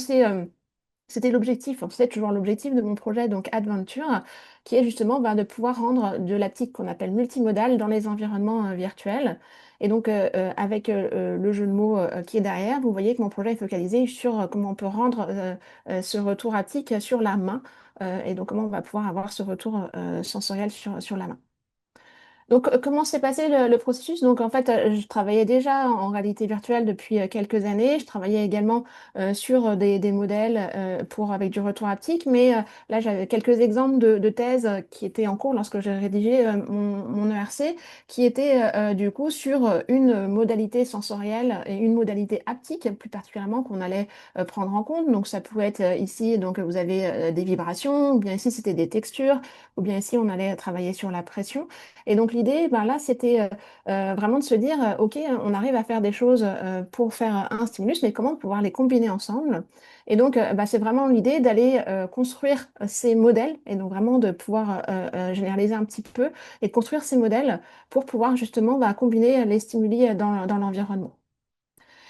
c'était l'objectif, c'est toujours l'objectif de mon projet, donc Adventure, qui est justement de pouvoir rendre de l'aptique qu'on appelle multimodale dans les environnements virtuels. Et donc, avec le jeu de mots qui est derrière, vous voyez que mon projet est focalisé sur comment on peut rendre ce retour haptique sur la main, et donc comment on va pouvoir avoir ce retour sensoriel sur la main. Donc, comment s'est passé le processus? Donc, en fait, je travaillais déjà en réalité virtuelle depuis quelques années. Je travaillais également sur des modèles avec du retour haptique. Mais là, j'avais quelques exemples de thèses qui étaient en cours lorsque j'ai rédigé mon ERC, qui étaient du coup sur une modalité sensorielle et une modalité haptique, plus particulièrement, qu'on allait prendre en compte. Donc, ça pouvait être ici, donc vous avez des vibrations, ou bien ici, c'était des textures, ou bien ici, on allait travailler sur la pression. Et donc l'idée, ben là, c'était vraiment de se dire, OK, on arrive à faire des choses pour faire un stimulus, mais comment pouvoir les combiner ensemble? Et donc, bah, c'est vraiment l'idée d'aller construire ces modèles, et donc vraiment de pouvoir généraliser un petit peu, et de construire ces modèles pour pouvoir justement bah, combiner les stimuli dans l'environnement.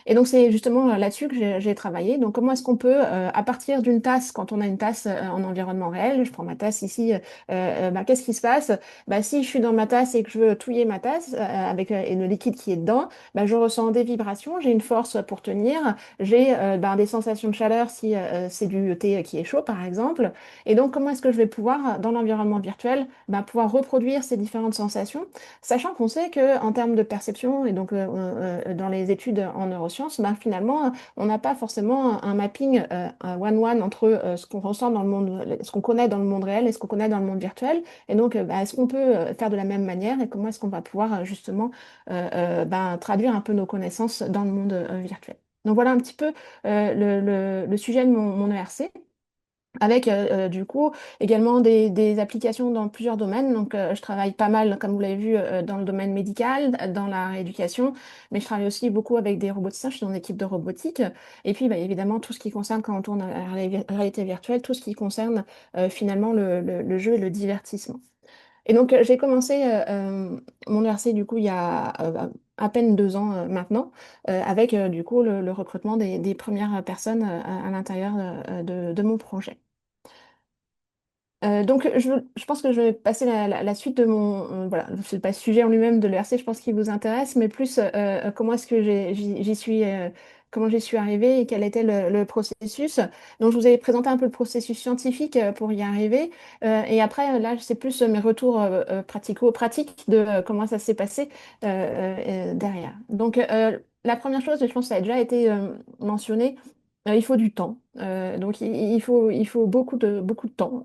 Et donc, c'est justement là-dessus que j'ai travaillé. Donc, comment est-ce qu'on peut, à partir d'une tasse, quand on a une tasse en environnement réel, je prends ma tasse ici, bah, qu'est-ce qui se passe? Bah, si je suis dans ma tasse et que je veux touiller ma tasse avec et le liquide qui est dedans, bah, je ressens des vibrations, j'ai une force pour tenir, j'ai bah, des sensations de chaleur si c'est du thé qui est chaud, par exemple. Et donc, comment est-ce que je vais pouvoir, dans l'environnement virtuel, bah, pouvoir reproduire ces différentes sensations, sachant qu'on sait qu'en termes de perception, et donc dans les études en neurosciences, bah, finalement, on n'a pas forcément un mapping un one-one entre ce qu'on ressent dans le monde, ce qu'on connaît dans le monde réel et ce qu'on connaît dans le monde virtuel. Et donc, bah, est-ce qu'on peut faire de la même manière et comment est-ce qu'on va pouvoir justement bah, traduire un peu nos connaissances dans le monde virtuel. Donc voilà un petit peu le sujet de mon ERC avec du coup également des applications dans plusieurs domaines. Donc je travaille pas mal, comme vous l'avez vu, dans le domaine médical, dans la rééducation, mais je travaille aussi beaucoup avec des roboticiens, je suis dans une équipe de robotique. Et puis bah, évidemment tout ce qui concerne quand on tourne à la réalité virtuelle, tout ce qui concerne finalement le jeu et le divertissement. Et donc j'ai commencé mon ERC du coup il y a à peine 2 ans maintenant, avec du coup le recrutement des premières personnes à l'intérieur de mon projet. Donc, je pense que je vais passer la suite de mon... voilà, c'est pas le sujet en lui-même de l'ERC, je pense qu'il vous intéresse, mais plus comment est-ce que comment j'y suis arrivée et quel était le processus. Donc, je vous ai présenté un peu le processus scientifique pour y arriver. Et après, là, c'est plus mes retours pratico-pratiques de comment ça s'est passé derrière. Donc, la première chose, je pense que ça a déjà été mentionné, il faut du temps. Donc, il faut beaucoup de temps.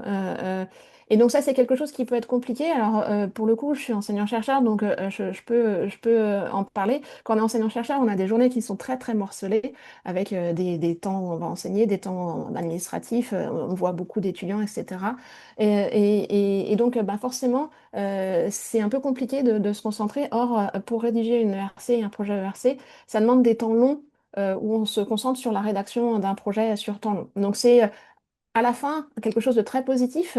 Et donc, ça, c'est quelque chose qui peut être compliqué. Alors, pour le coup, je suis enseignant-chercheur, donc je peux en parler. Quand on est enseignant-chercheur, on a des journées qui sont très, très morcelées, avec des temps où on va enseigner, des temps administratifs, on voit beaucoup d'étudiants, etc. Et donc, bah, forcément, c'est un peu compliqué de se concentrer. Or, pour rédiger une ERC, un projet ERC, ça demande des temps longs où on se concentre sur la rédaction d'un projet sur temps long. Donc c'est à la fin quelque chose de très positif,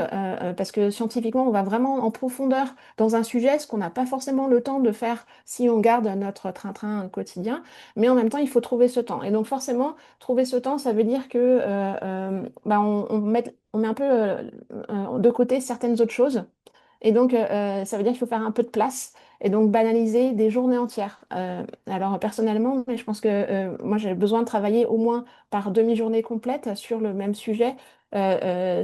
parce que scientifiquement, on va vraiment en profondeur dans un sujet, ce qu'on n'a pas forcément le temps de faire si on garde notre train-train quotidien, mais en même temps, il faut trouver ce temps. Et donc forcément, trouver ce temps, ça veut dire que bah, on met un peu de côté certaines autres choses. Et donc, ça veut dire qu'il faut faire un peu de place et donc banaliser des journées entières. Alors, personnellement, mais je pense que moi, j'ai besoin de travailler au moins par demi-journée complète sur le même sujet.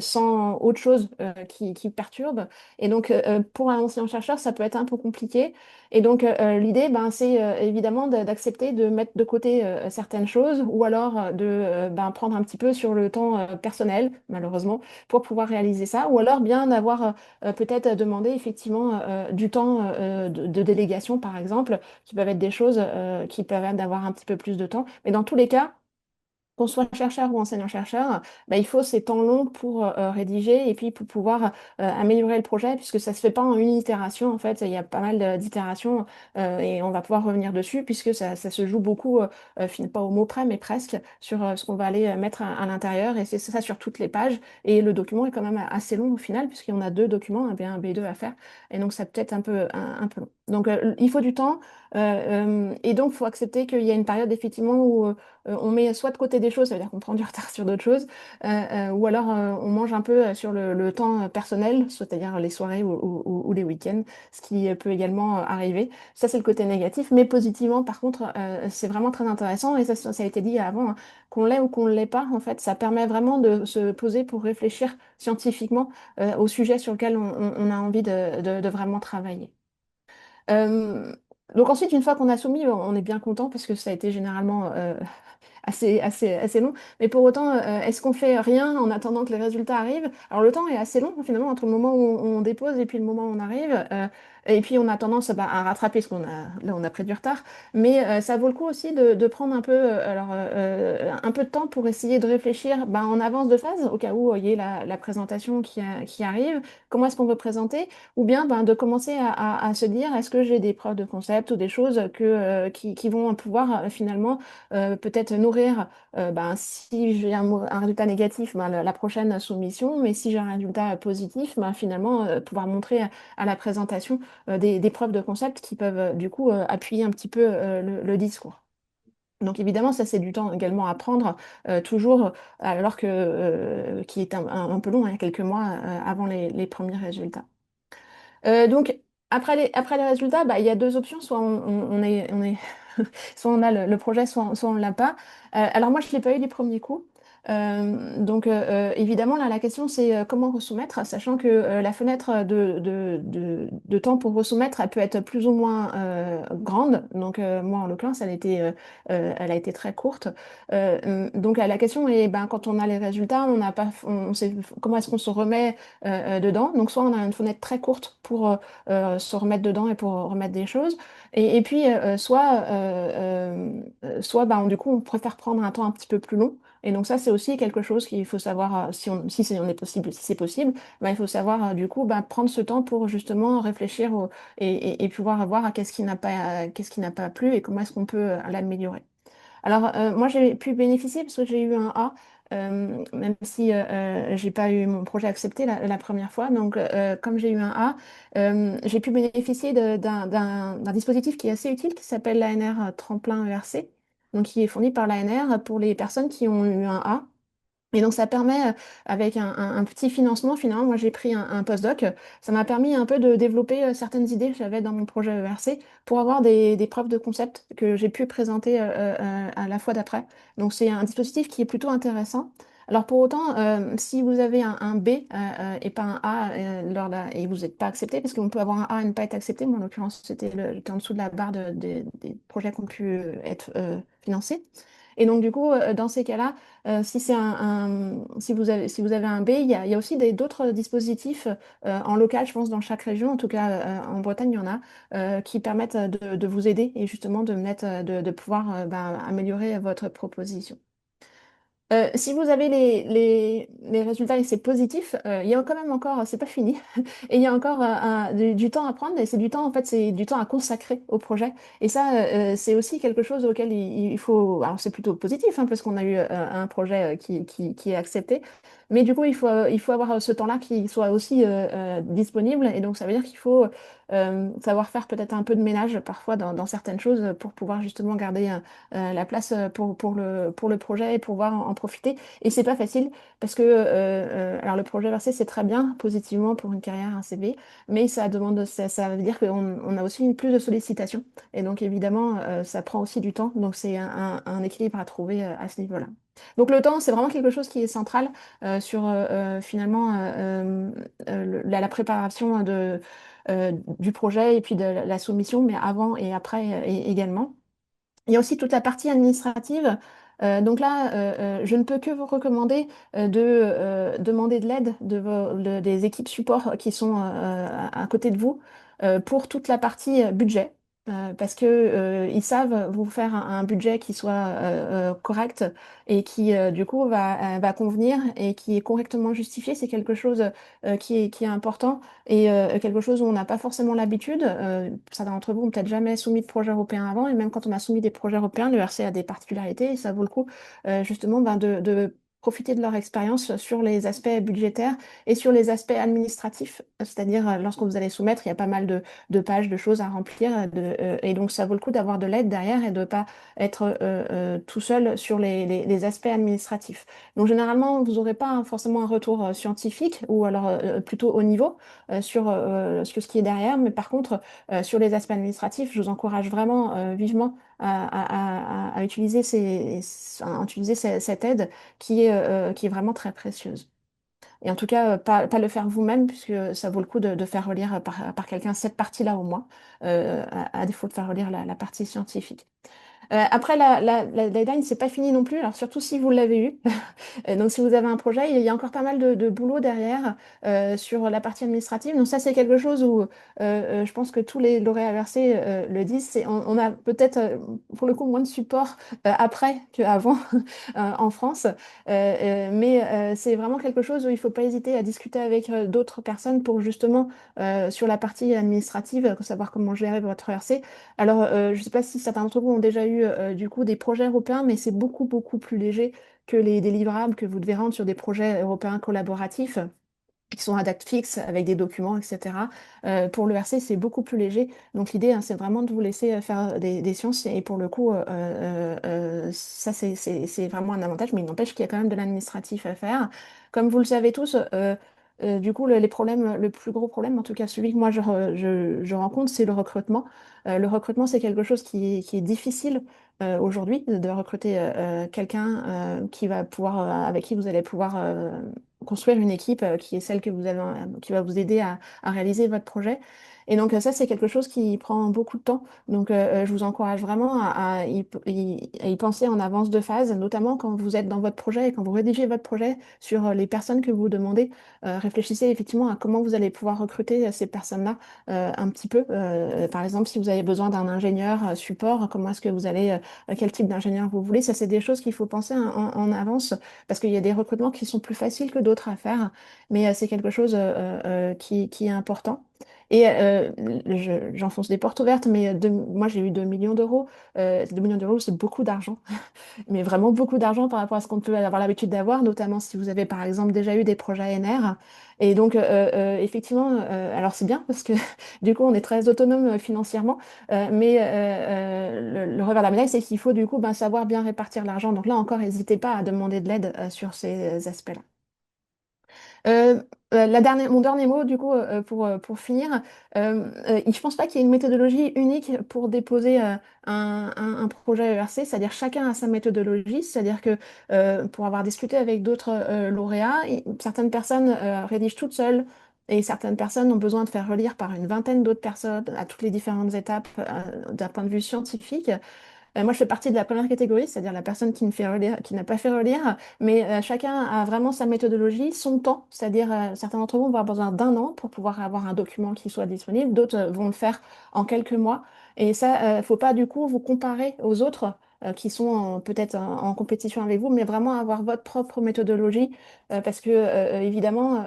Sans autre chose qui perturbe. Et donc, pour un enseignant-chercheur, ça peut être un peu compliqué. Et donc, l'idée, ben, c'est évidemment d'accepter de mettre de côté certaines choses ou alors de ben, prendre un petit peu sur le temps personnel, malheureusement, pour pouvoir réaliser ça. Ou alors bien d'avoir peut-être demander effectivement du temps de délégation, par exemple, qui peuvent être des choses qui permettent d'avoir un petit peu plus de temps. Mais dans tous les cas, qu'on soit chercheur ou enseignant-chercheur, bah, il faut ces temps longs pour rédiger et puis pour pouvoir améliorer le projet, puisque ça ne se fait pas en une itération. En fait, il y a pas mal d'itérations et on va pouvoir revenir dessus, puisque ça se joue beaucoup, pas au mot près, mais presque, sur ce qu'on va aller mettre à l'intérieur. Et c'est ça sur toutes les pages. Et le document est quand même assez long au final, puisqu'on a deux documents, un B1, un B2 à faire. Et donc, ça peut être un peu long. Donc, il faut du temps. Et donc, il faut accepter qu'il y a une période, effectivement, où on met soit de côté des choses, ça veut dire qu'on prend du retard sur d'autres choses, ou alors on mange un peu sur le temps personnel, c'est-à-dire les soirées ou les week-ends, ce qui peut également arriver. Ça, c'est le côté négatif, mais positivement, par contre, c'est vraiment très intéressant, et ça a été dit avant, hein, qu'on l'ait ou qu'on ne l'ait pas, en fait, ça permet vraiment de se poser pour réfléchir scientifiquement au sujet sur lequel on a envie de vraiment travailler. Euh, donc ensuite, une fois qu'on a soumis, on est bien content parce que ça a été généralement assez long. Mais pour autant, est-ce qu'on fait rien en attendant que les résultats arrivent? Alors le temps est assez long finalement entre le moment où on dépose et puis le moment où on arrive. Et puis on a tendance bah, à rattraper ce là on a pris du retard. Mais ça vaut le coup aussi de prendre un peu, un peu de temps pour essayer de réfléchir bah, en avance de phase au cas où il y ait la présentation qui arrive. Comment est-ce qu'on veut présenter? Ou bien ben, de commencer à se dire est-ce que j'ai des preuves de concept ou des choses qui vont pouvoir finalement peut-être nourrir, ben, si j'ai un résultat négatif, ben, la prochaine soumission, mais si j'ai un résultat positif, ben, finalement, pouvoir montrer à la présentation des preuves de concept qui peuvent du coup appuyer un petit peu le discours. Donc évidemment, ça c'est du temps également à prendre, toujours, alors qui est un peu long, hein, quelques mois avant les premiers résultats. Donc, après les résultats, bah, il y a deux options. Soit soit on a le projet, soit on ne l'a pas. Alors moi, je ne l'ai pas eu du premier coup. Donc, évidemment, là, la question, c'est comment resoumettre, sachant que la fenêtre de temps pour resoumettre, elle peut être plus ou moins grande. Donc, moi, en l'occurrence, elle a été très courte. Donc, la question est, ben, quand on a les résultats, on n'a pas, on sait comment est-ce qu'on se remet dedans. Donc, soit on a une fenêtre très courte pour se remettre dedans et pour remettre des choses. Et puis, soit ben, du coup, on préfère prendre un temps un petit peu plus long. Et donc ça, c'est aussi quelque chose qu'il faut savoir, si on est possible, si c'est possible, ben, il faut savoir du coup ben, prendre ce temps pour justement réfléchir et pouvoir voir qu'est-ce qui n'a pas plu et comment est-ce qu'on peut l'améliorer. Alors, moi, j'ai pu bénéficier parce que j'ai eu un A, même si j'ai pas eu mon projet accepté la première fois. Donc, comme j'ai eu un A, j'ai pu bénéficier d'un dispositif qui est assez utile qui s'appelle l'ANR Tremplin ERC, donc qui est fourni par l'ANR pour les personnes qui ont eu un A. Et donc ça permet, avec un petit financement, finalement, moi j'ai pris un postdoc, ça m'a permis un peu de développer certaines idées que j'avais dans mon projet ERC pour avoir des preuves de concept que j'ai pu présenter à la fois d'après. Donc c'est un dispositif qui est plutôt intéressant. Alors pour autant, si vous avez un B et pas un A et vous n'êtes pas accepté, parce qu'on peut avoir un A et ne pas être accepté, moi en l'occurrence j'étais en dessous de la barre des projets qui ont pu être financés. Et donc du coup, dans ces cas-là, si vous avez un B, il y a aussi d'autres dispositifs en local, je pense, dans chaque région, en tout cas en Bretagne, il y en a, qui permettent de vous aider et justement de pouvoir ben, améliorer votre proposition. Si vous avez les résultats et c'est positif, il y a quand même encore, c'est pas fini, et il y a encore du temps à prendre, et c'est du temps, en fait, c'est du temps à consacrer au projet. Et ça, c'est aussi quelque chose auquel il faut, alors c'est plutôt positif, hein, parce qu'on a eu un projet qui est accepté, Mais du coup, il faut avoir ce temps-là qui soit aussi disponible. Et donc, ça veut dire qu'il faut savoir faire peut-être un peu de ménage parfois dans certaines choses pour pouvoir justement garder la place pour le projet et pouvoir en profiter. Et c'est pas facile parce que alors le projet versé, c'est très bien positivement pour une carrière, un CV, mais ça veut dire qu'on a aussi plus de sollicitations. Et donc, évidemment, ça prend aussi du temps. Donc, c'est un équilibre à trouver à ce niveau-là. Donc, le temps, c'est vraiment quelque chose qui est central sur finalement la préparation du projet et puis de la soumission, mais avant et après également. Il y a aussi toute la partie administrative. Donc là, je ne peux que vous recommander de demander de l'aide des équipes support qui sont à côté de vous pour toute la partie budget. Parce que ils savent vous faire un budget qui soit correct et qui du coup va convenir et qui est correctement justifié. C'est quelque chose qui est important et quelque chose où on n'a pas forcément l'habitude. Certains d'entre vous n'ont peut-être jamais soumis de projet européen avant, et même quand on a soumis des projets européens, le RC a des particularités, et ça vaut le coup justement de profiter de leur expérience sur les aspects budgétaires et sur les aspects administratifs, c'est-à-dire lorsque vous allez soumettre, il y a pas mal de pages, de choses à remplir, et donc ça vaut le coup d'avoir de l'aide derrière et de ne pas être tout seul sur les aspects administratifs. Donc généralement, vous n'aurez pas forcément un retour scientifique ou alors plutôt haut niveau sur ce qui est derrière. Mais par contre, sur les aspects administratifs, je vous encourage vraiment vivement à utiliser à utiliser cette aide qui est vraiment très précieuse. Et en tout cas, pas le faire vous-même, puisque ça vaut le coup de faire relire par quelqu'un cette partie-là au moins, à défaut de faire relire la partie scientifique. Après, la deadline, c'est pas fini non plus, alors surtout si vous l'avez eu. Donc, si vous avez un projet, il y a encore pas mal de boulot derrière sur la partie administrative. Donc, ça, c'est quelque chose où je pense que tous les lauréats versés le disent. On a peut-être, pour le coup, moins de support après qu'avant en France. Mais c'est vraiment quelque chose où il ne faut pas hésiter à discuter avec d'autres personnes pour justement, sur la partie administrative, savoir comment gérer votre ERC. Alors, je ne sais pas si certains d'entre vous ont déjà eu du coup des projets européens, mais c'est beaucoup, beaucoup plus léger que les délivrables que vous devez rendre sur des projets européens collaboratifs qui sont à date fixe avec des documents, etc. Pour le RC, c'est beaucoup plus léger. Donc l'idée, hein, c'est vraiment de vous laisser faire des sciences. Et pour le coup, ça, c'est vraiment un avantage. Mais il n'empêche qu'il y a quand même de l'administratif à faire. Comme vous le savez tous, du coup, les problèmes, le plus gros problème, en tout cas celui que moi je rencontre, c'est le recrutement. Le recrutement, c'est quelque chose qui est difficile aujourd'hui, de recruter quelqu'un qui va pouvoir, avec qui vous allez pouvoir construire une équipe qui est celle qui va vous aider à réaliser votre projet. Et donc ça, c'est quelque chose qui prend beaucoup de temps. Donc je vous encourage vraiment à y penser en avance de phase, notamment quand vous êtes dans votre projet et quand vous rédigez votre projet sur les personnes que vous demandez. Réfléchissez effectivement à comment vous allez pouvoir recruter ces personnes-là un petit peu. Par exemple, si vous avez besoin d'un ingénieur support, comment est-ce que vous allez, quel type d'ingénieur vous voulez. Ça, c'est des choses qu'il faut penser en avance parce qu'il y a des recrutements qui sont plus faciles que d'autres à faire, mais c'est quelque chose qui est important. Et j'enfonce des portes ouvertes, mais moi j'ai eu 2 millions d'euros. 2 millions d'euros, c'est beaucoup d'argent, mais vraiment beaucoup d'argent par rapport à ce qu'on peut avoir l'habitude d'avoir, notamment si vous avez par exemple déjà eu des projets ANR. Et donc, effectivement, alors c'est bien parce que du coup, on est très autonome financièrement, mais le revers de la médaille, c'est qu'il faut du coup ben, savoir bien répartir l'argent. Donc là encore, n'hésitez pas à demander de l'aide sur ces aspects-là. Mon dernier mot, du coup, pour finir, je pense pas qu'il y ait une méthodologie unique pour déposer un projet ERC, c'est-à-dire chacun a sa méthodologie, c'est-à-dire que pour avoir discuté avec d'autres lauréats, certaines personnes rédigent toutes seules et certaines personnes ont besoin de faire relire par une vingtaine d'autres personnes à toutes les différentes étapes d'un point de vue scientifique. Moi, je fais partie de la première catégorie, c'est-à-dire la personne qui ne fait relire, qui n'a pas fait relire, mais chacun a vraiment sa méthodologie, son temps, c'est-à-dire certains d'entre vous vont avoir besoin d'un an pour pouvoir avoir un document qui soit disponible, d'autres vont le faire en quelques mois. Et ça, faut pas du coup vous comparer aux autres qui sont peut-être en compétition avec vous, mais vraiment avoir votre propre méthodologie parce que évidemment,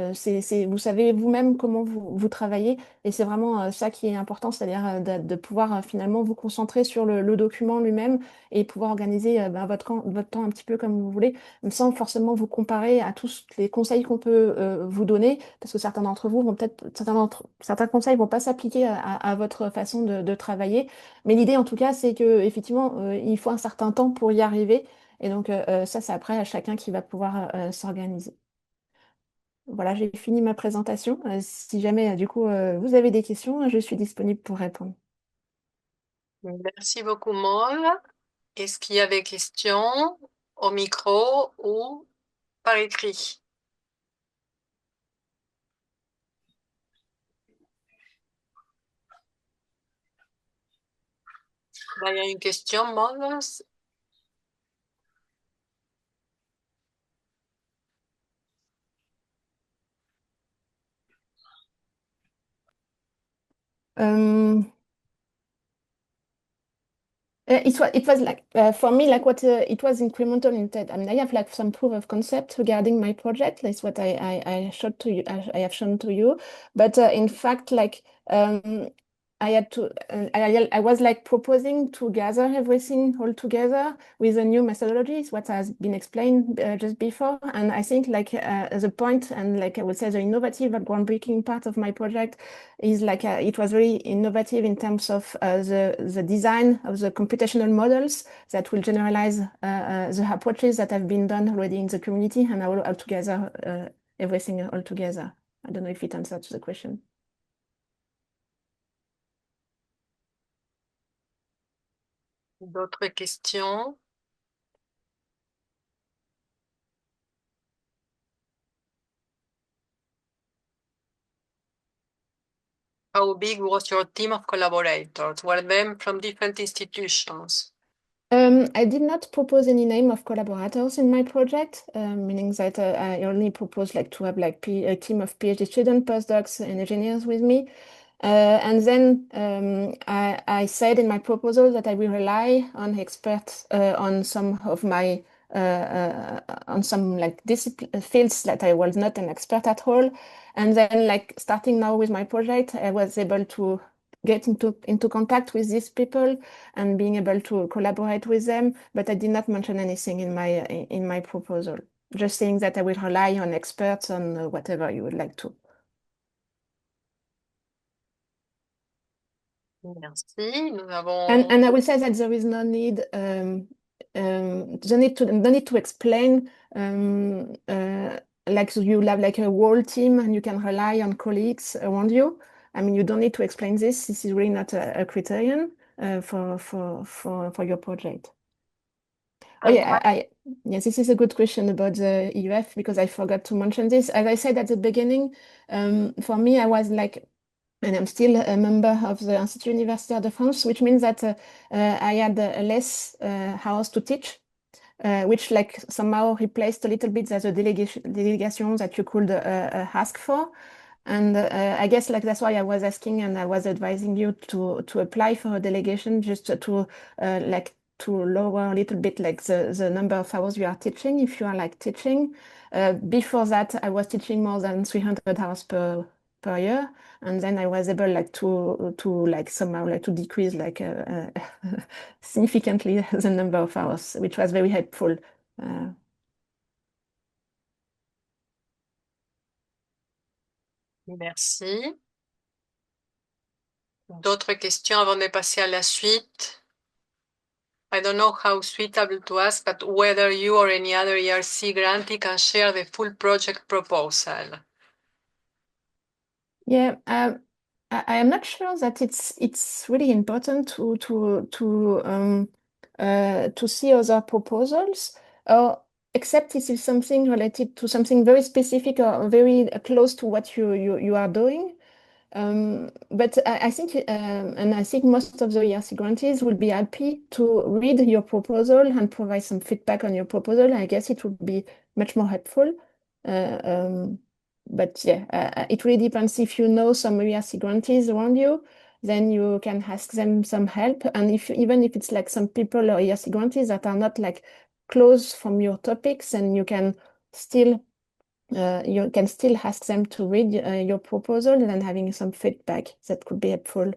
vous savez vous-même comment vous travaillez et c'est vraiment ça qui est important, c'est-à-dire de pouvoir finalement vous concentrer sur le document lui-même et pouvoir organiser votre temps un petit peu comme vous voulez, sans forcément vous comparer à tous les conseils qu'on peut vous donner, parce que certains d'entre vous vont peut-être, certains conseils vont pas s'appliquer à votre façon de travailler. Mais l'idée, en tout cas, c'est que effectivement, il faut un certain temps pour y arriver. Et donc, ça, c'est après à chacun qui va pouvoir s'organiser. Voilà, j'ai fini ma présentation. Si jamais, du coup, vous avez des questions, je suis disponible pour répondre. Merci beaucoup, Maud. Est-ce qu'il y a des questions au micro ou par écrit? Là, il y a une question, Maud. It was like for me like what it was incremental instead. I mean, I have like some proof of concept regarding my project. That's what I showed to you. I have shown to you, but in fact, like I had to. I was like proposing to gather everything all together with a new methodology. It's what has been explained just before, and I think like the point and like I would say the innovative and groundbreaking part of my project is like it was very innovative in terms of the design of the computational models that will generalize the approaches that have been done already in the community and all together everything all together. I don't know if it answers the question. D'autres questions? How big was your team of collaborators? Were them from different institutions? I did not propose any name of collaborators in my project, meaning that I only proposed like to have like a team of PhD students, postdocs, and engineers with me. And then I said in my proposal that I will rely on experts on some of my on some like fields that I was not an expert at all. And then like starting now with my project, I was able to get into contact with these people and being able to collaborate with them. But I did not mention anything in my proposal. Just saying that I will rely on experts on whatever you would like to. Merci. Nous avons. And I will say that there is no need, no need to explain. Like you have like a whole team, and you can rely on colleagues around you. I mean, you don't need to explain this. This is really not a criterion for your project. Oh yeah, yes, this is a good question about the EUF because I forgot to mention this. As I said at the beginning, for me, I was like, and I'm still a member of the Institut Universitaire de France, which means that I had less hours to teach, which like somehow replaced a little bit the delegation that you could ask for. And I guess like that's why I was asking and I was advising you to apply for a delegation just to like to lower a little bit like the number of hours you are teaching if you are like teaching. Before that, I was teaching more than 300 hours per year, and then I was able like to like somehow like to decrease like significantly the number of hours, which was very helpful. Merci. D'autres questions avant de passer à la suite? I don't know how suitable to ask, but whether you or any other ERC grantee can share the full project proposal. Yeah, I am not sure that it's really important to see other proposals, except this is something related to something very specific or very close to what you are doing. But I think, and I think most of the ERC grantees will be happy to read your proposal and provide some feedback on your proposal. I guess it would be much more helpful. But yeah, it really depends if you know some ERC grantees around you then you can ask them some help. And even if it's like some people or ERC grantees that are not like close from your topics, and still you can still ask them to read your proposal and then having some feedback that could be helpful.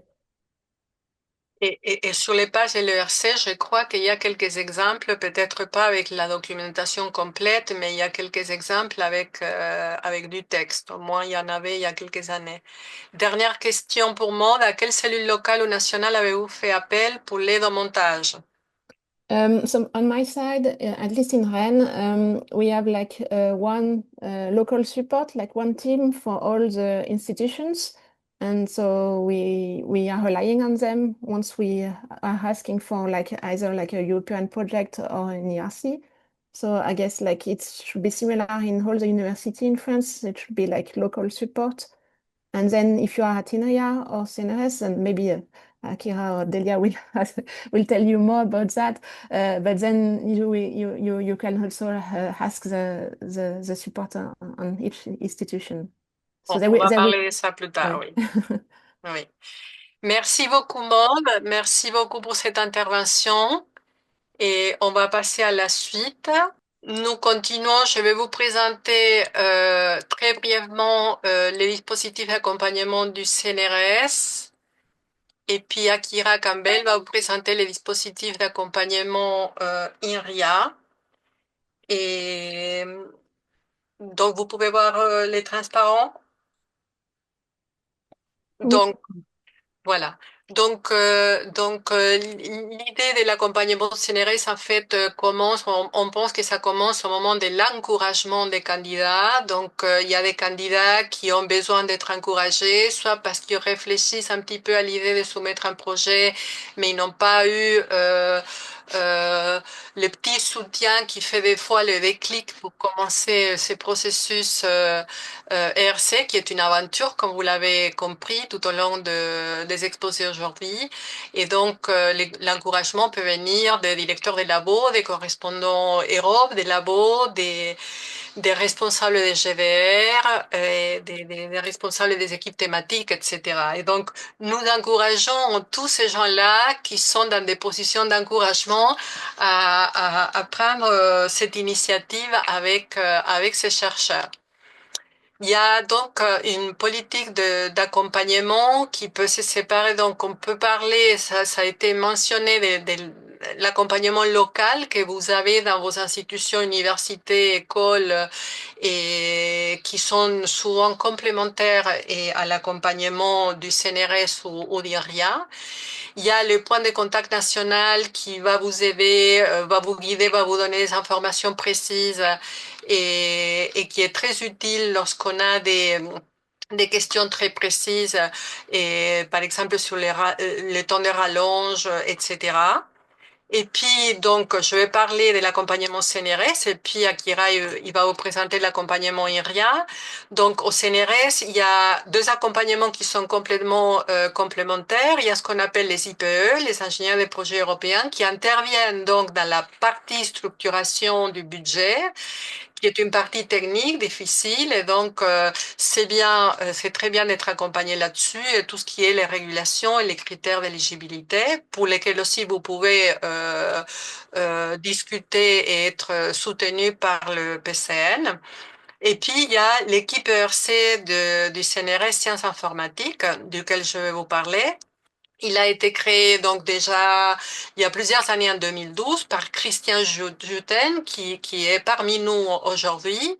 Et sur les pages de l'ERC, je crois qu'il y a quelques exemples, peut-être pas avec la documentation complète, mais il y a quelques exemples avec du texte. Au moins, il y en avait il y a quelques années. Dernière question pour Maud. À quelle cellule locale ou nationale avez-vous fait appel pour l'aide au montage? So on my side, at least in Rennes, we have like one local support, like one team for all the institutions. And so we are relying on them once we are asking for like either like a European project or an ERC. So I guess like it should be similar in all the university in France. It should be like local support. And then if you are at INRIA or CNRS, and maybe Akira or Delia will will tell you more about that. But then you can also ask the support on each institution. So On va parler de ça plus tard, oui. Oui. Merci beaucoup, Maud. Merci beaucoup pour cette intervention. Et on va passer à la suite. Nous continuons. Je vais vous présenter très brièvement les dispositifs d'accompagnement du CNRS. Et puis Akira Campbell va vous présenter les dispositifs d'accompagnement INRIA. Et donc, vous pouvez voir les transparents. Oui. Donc, voilà. Donc, l'idée de l'accompagnement CNRS, en fait, commence, on pense que ça commence au moment de l'encouragement des candidats. Donc, il y a des candidats qui ont besoin d'être encouragés, soit parce qu'ils réfléchissent un petit peu à l'idée de soumettre un projet, mais ils n'ont pas eu le petit soutien qui fait des fois le déclic pour commencer ces processus ERC, qui est une aventure, comme vous l'avez compris, tout au long des exposés aujourd'hui. Et donc, l'encouragement peut venir des directeurs des labos, des correspondants Europe, des labos, des responsables des GVR, des responsables des équipes thématiques, etc. Et donc, nous encourageons tous ces gens-là qui sont dans des positions d'encouragement à prendre cette initiative avec ces chercheurs. Il y a donc une politique d'accompagnement qui peut se séparer. Donc, on peut parler, ça a été mentionné, de l'accompagnement local que vous avez dans vos institutions, universités, écoles, et qui sont souvent complémentaires et à l'accompagnement du CNRS ou d'IRIA. Il y a le point de contact national qui va vous aider, va vous guider, va vous donner des informations précises et qui est très utile lorsqu'on a des questions très précises, et par exemple sur les temps de rallonge, etc. Et puis, donc, je vais parler de l'accompagnement CNRS et puis Akira, il va vous présenter l'accompagnement IRIA. Donc, au CNRS, il y a deux accompagnements qui sont complètement complémentaires. Il y a ce qu'on appelle les IPE, les ingénieurs des projets européens, qui interviennent donc dans la partie structuration du budget, qui est une partie technique difficile, et donc c'est bien, c'est très bien d'être accompagné là-dessus, et tout ce qui est les régulations et les critères d'éligibilité, pour lesquels aussi vous pouvez discuter et être soutenu par le PCN. Et puis, il y a l'équipe ERC du CNRS Sciences Informatiques, duquel je vais vous parler. Il a été créé donc déjà il y a plusieurs années, en 2012, par Christian Juten, qui est parmi nous aujourd'hui.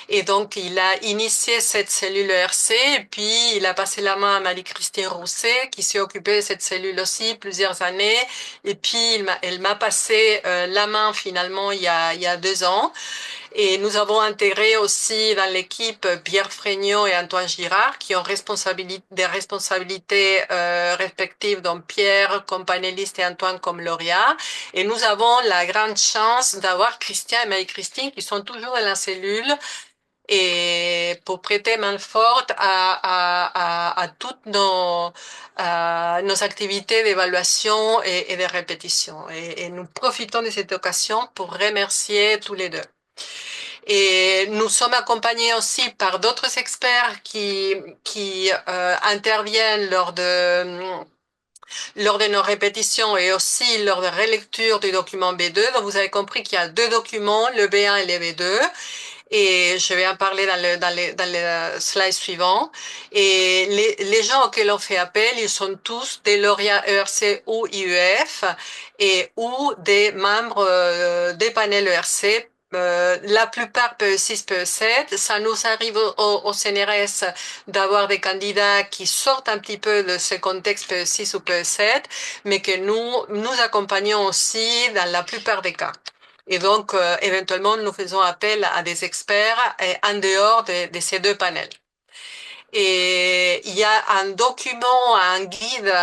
Et donc, il a initié cette cellule ERC, et puis il a passé la main à Marie-Christine Rousset, qui s'est occupée de cette cellule aussi plusieurs années. Et puis, elle m'a passé la main finalement il y a 2 ans. Et nous avons intégré aussi dans l'équipe Pierre Fregnault et Antoine Girard, qui ont des responsabilités respectives, donc Pierre comme panéliste et Antoine comme lauréat. Et nous avons la grande chance d'avoir Christian et Marie-Christine qui sont toujours dans la cellule, et pour prêter main forte à toutes nos activités d'évaluation et de répétition. Et nous profitons de cette occasion pour remercier tous les deux. Et nous sommes accompagnés aussi par d'autres experts qui interviennent lors lors de nos répétitions et aussi lors de relecture du document B2. Donc, vous avez compris qu'il y a deux documents, le B1 et le B2. Et je vais en parler dans le slide suivant. Et les gens auxquels on fait appel, ils sont tous des lauréats ERC ou IEF ou des membres des panels ERC. La plupart PE6, PE7, ça nous arrive au CNRS d'avoir des candidats qui sortent un petit peu de ce contexte PE6 ou PE7, mais que nous accompagnons aussi dans la plupart des cas. Et donc, éventuellement, nous faisons appel à des experts en dehors de ces deux panels. Et il y a un document, un guide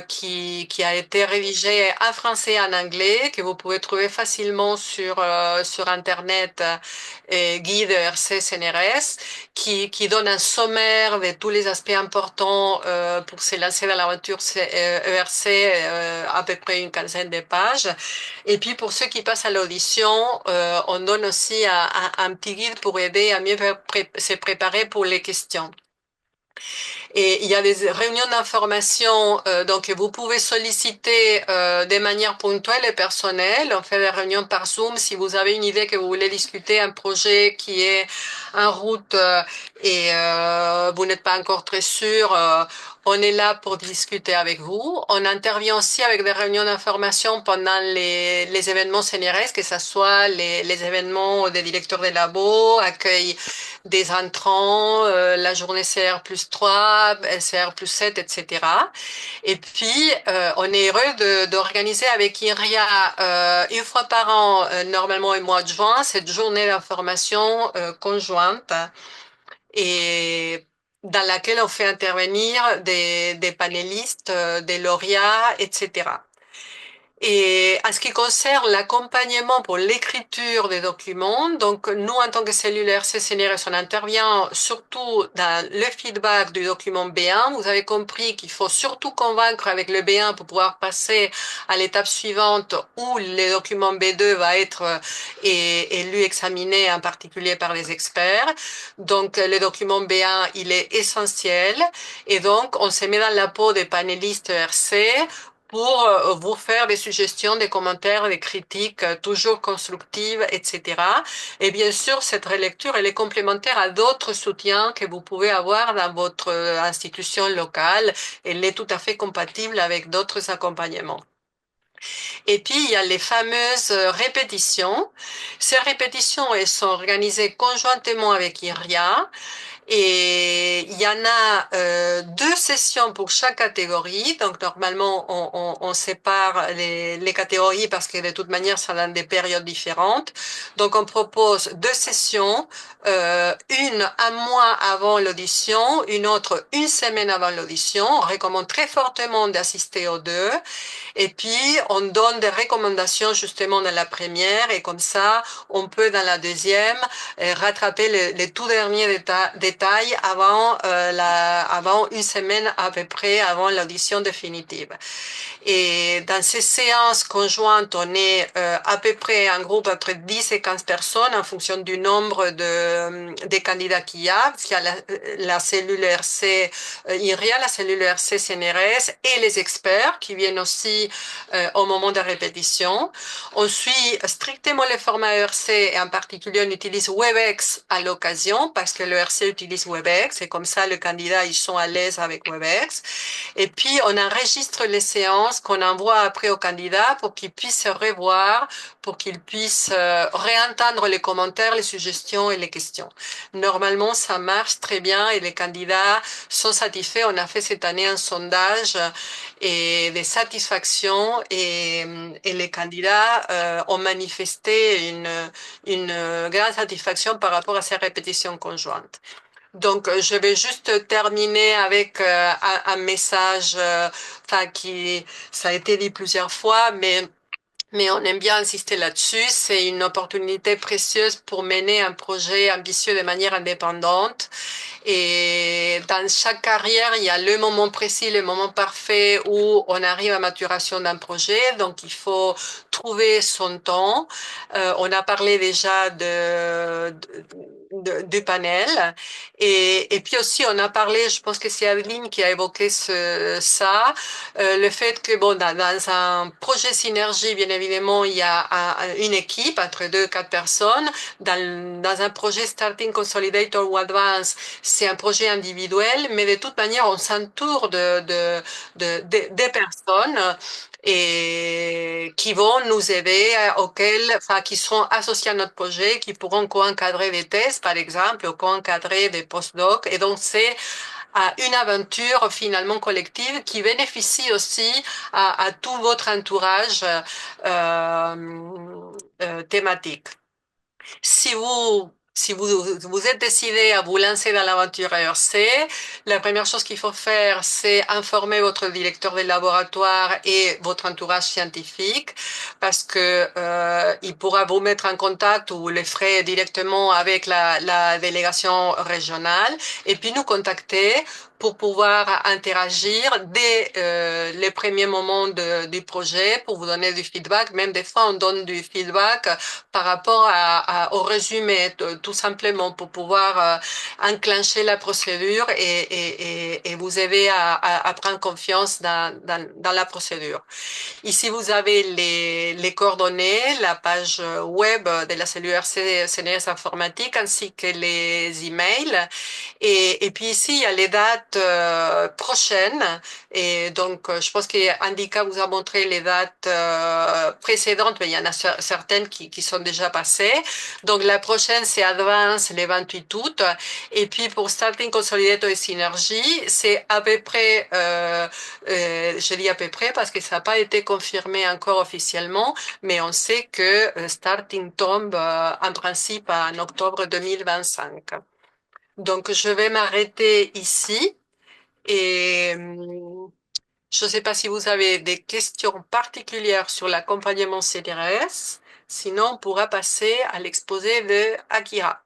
qui a été rédigé en français et en anglais que vous pouvez trouver facilement sur Internet, guide ERC CNRS, qui donne un sommaire de tous les aspects importants pour se lancer dans l'aventure ERC, à peu près une quinzaine de pages. Et puis pour ceux qui passent à l'audition, on donne aussi un petit guide pour aider à mieux se préparer pour les questions. Et il y a des réunions d'information donc que vous pouvez solliciter de manière ponctuelle et personnelle. On fait des réunions par Zoom si vous avez une idée que vous voulez discuter, un projet qui est en route et vous n'êtes pas encore très sûr. On est là pour discuter avec vous. On intervient aussi avec des réunions d'information pendant les événements CNRS, que ce soit les événements des directeurs des labos, accueil des entrants, la journée CR+3, CR+7, etc. Et puis, on est heureux d'organiser avec IRIA une fois par an, normalement au mois de juin, cette journée d'information conjointe et dans laquelle on fait intervenir des panélistes, des lauréats, etc. Et en ce qui concerne l'accompagnement pour l'écriture des documents, donc nous, en tant que cellule RC-CNRS, on intervient surtout dans le feedback du document B1. Vous avez compris qu'il faut surtout convaincre avec le B1 pour pouvoir passer à l'étape suivante où le document B2 va être élu, examiné en particulier par les experts. Donc, le document B1, il est essentiel. Et donc, on se met dans la peau des panélistes RC pour vous faire des suggestions, des commentaires, des critiques toujours constructives, etc. Et bien sûr, cette relecture, elle est complémentaire à d'autres soutiens que vous pouvez avoir dans votre institution locale. Elle est tout à fait compatible avec d'autres accompagnements. Et puis, il y a les fameuses répétitions. Ces répétitions, elles sont organisées conjointement avec IRIA. Et il y en a deux sessions pour chaque catégorie. Donc normalement, on sépare les catégories parce que de toute manière, ça dans des périodes différentes. Donc on propose deux sessions, une un mois avant l'audition, une autre une semaine avant l'audition. On recommande très fortement d'assister aux deux. Et puis, on donne des recommandations justement dans la première et comme ça, on peut dans la deuxième rattraper les tout derniers détails avant une semaine à peu près avant l'audition définitive. Et dans ces séances conjointes, on est à peu près un groupe entre 10 et 15 personnes en fonction du nombre des candidats qu'il y a. Il y a la cellule RC IRIA, la cellule RC CNRS et les experts qui viennent aussi au moment de répétition. On suit strictement le format ERC et en particulier on utilise WebEx à l'occasion parce que le ERC utilise WebEx et comme ça les candidats ils sont à l'aise avec WebEx. Et puis on enregistre les séances qu'on envoie après aux candidats pour qu'ils puissent se revoir, pour qu'ils puissent réentendre les commentaires, les suggestions et les questions. Normalement, ça marche très bien et les candidats sont satisfaits. On a fait cette année un sondage et des satisfactions et les candidats ont manifesté une grande satisfaction par rapport à ces répétitions conjointes. Donc, je vais juste terminer avec un message, ça a été dit plusieurs fois, mais on aime bien insister là-dessus. C'est une opportunité précieuse pour mener un projet ambitieux de manière indépendante. Et dans chaque carrière, il y a le moment précis, le moment parfait où on arrive à maturation d'un projet. Donc, il faut trouver son temps. On a parlé déjà du panel. Et puis aussi, on a parlé, je pense que c'est Adeline qui a évoqué ça, le fait que, bon, dans un projet synergie, bien évidemment, il y a une équipe entre 2, 4 personnes. Dans un projet Starting Consolidator ou Advance, c'est un projet individuel, mais de toute manière, on s'entoure des personnes et qui vont nous aider, enfin, qui seront associés à notre projet, qui pourront co-encadrer des tests, par exemple, ou co-encadrer des postdocs. Et donc, c'est une aventure finalement collective qui bénéficie aussi à tout votre entourage thématique. Si vous êtes décidé à vous lancer dans l'aventure ERC, la première chose qu'il faut faire, c'est informer votre directeur de laboratoire et votre entourage scientifique, parce que il pourra vous mettre en contact ou vous les ferez directement avec la délégation régionale, et puis nous contacter pour pouvoir interagir dès les premiers moments du projet, pour vous donner du feedback. Même des fois, on donne du feedback par rapport au résumé, tout simplement pour pouvoir enclencher la procédure et vous aider à prendre confiance dans la procédure. Ici, vous avez les coordonnées, la page web de la cellule CNRS informatique ainsi que les emails. Et puis ici, il y a les dates prochaines. Et donc, je pense qu'Andika vous a montré les dates précédentes, mais il y en a certaines qui sont déjà passées. Donc, la prochaine, c'est Advance, le 28 août. Et puis, pour Starting Consolidator et Synergie, c'est à peu près, je dis à peu près parce que ça n'a pas été confirmé encore officiellement, mais on sait que Starting tombe en principe en octobre 2025. Donc, je vais m'arrêter ici et je ne sais pas si vous avez des questions particulières sur l'accompagnement CDRS. Sinon, on pourra passer à l'exposé de Akira.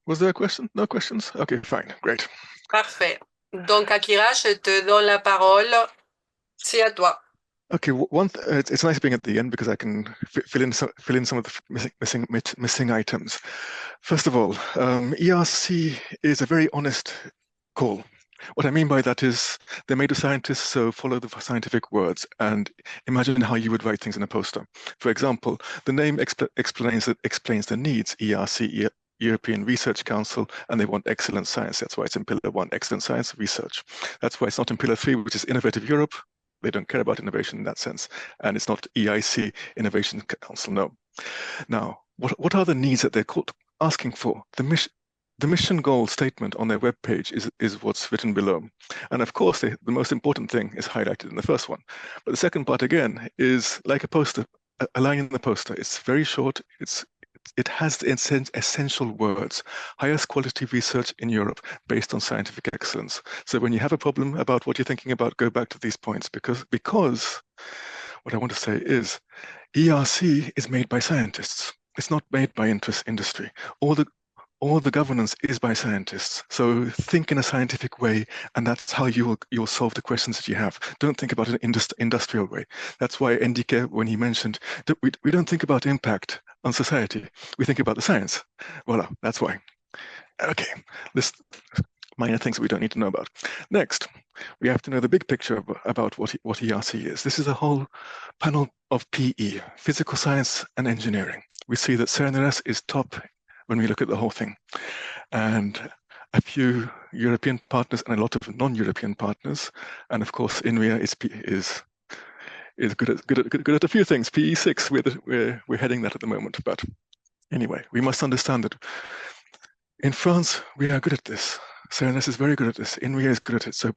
Was there a question? No questions? Okay, fine, great. Parfait. Donc, Akira, je te donne la parole. C'est à toi. Okay, it's nice being at the end because I can fill in some of the missing items. First of all, ERC is a very honest call. What I mean by that is they're made of scientists, so follow the scientific words and imagine how you would write things in a poster. For example, the name explains the needs, ERC, European Research Council, and they want excellent science. That's why it's in Pillar 1, excellent science research. That's why it's not in Pillar 3, which is Innovative Europe. They don't care about innovation in that sense. And it's not EIC, Innovation Council, no. Now, what are the needs that they're asking for? The mission goal statement on their webpage is what's written below. And of course, the most important thing is highlighted in the first one. But the second part, again, is like a poster, a line in the poster. It's very short. It has the essential words: highest quality research in Europe based on scientific excellence. So when you have a problem about what you're thinking about, go back to these points, because what I want to say is ERC is made by scientists. It's not made by industry. All the governance is by scientists. So think in a scientific way, and that's how you'll solve the questions that you have. Don't think about it in an industrial way. That's why Endike, when he mentioned that we don't think about impact on society, we think about the science. Voila, that's why. Okay, this minor things we don't need to know about. Next, we have to know the big picture about what ERC is. This is a whole panel of PE, physical science and engineering. We see that CNRS is top when we look at the whole thing, and a few European partners and a lot of non-European partners, and of course INRIA is good at a few things. PE6, we're heading that at the moment, but anyway, we must understand that in France we are good at this. CNRS is very good at this. INRIA is good at it. So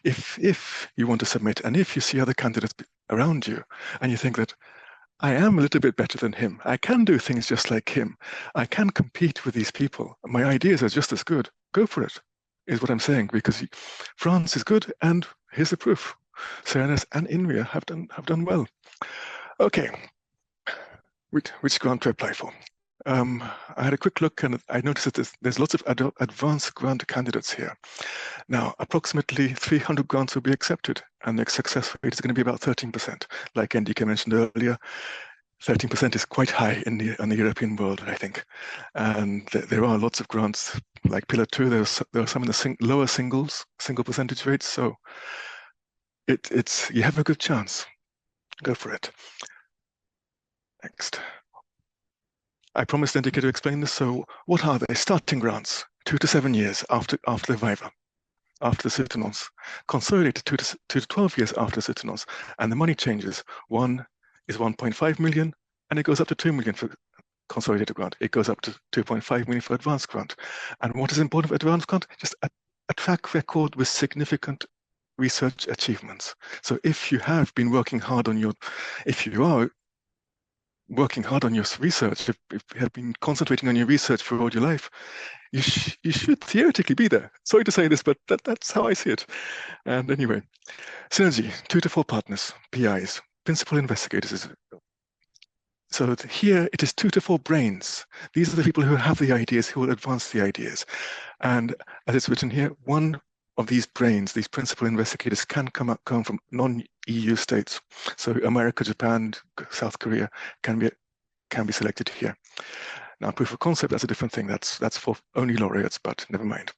if you want to submit, and if you see other candidates around you, and you think that I am a little bit better than him, I can do things just like him, I can compete with these people, my ideas are just as good, go for it, is what I'm saying, because France is good, and here's the proof. CNRS and INRIA have done well. Okay, which grant to apply for? I had a quick look and I noticed that there's lots of advanced grant candidates here. Now, approximately 300 grants will be accepted, and the success rate is going to be about 13%. Like NDK mentioned earlier, 13% is quite high in the European world, I think. And there are lots of grants, like Pillar 2, there are some in the lower single percentage rates, so you have a good chance. Go for it. Next. I promised NDK to explain this, so what are they? Starting grants, 2 to 7 years after the Viva, after the soutenance, consolidated 2 to 12 years after the soutenance, and the money changes. One is 1.5 million, and it goes up to 2 million for consolidated grant. It goes up to 2.5 million for advanced grant. And what is important for advanced grant? Just a track record with significant research achievements. So if you have been working hard on if you are working hard on your research, if you have been concentrating on your research for all your life, you should theoretically be there. Sorry to say this, but that's how I see it. And anyway, Synergy, 2 to 4 partners, PIs, principal investigators. So here it is 2 to 4 brains. These are the people who have the ideas, who will advance the ideas. And as it's written here, one of these brains, these principal investigators, can come from non-EU states. So America, Japan, South Korea can be selected here. Now, proof of concept, that's a different thing. That's for only laureates, but never mind.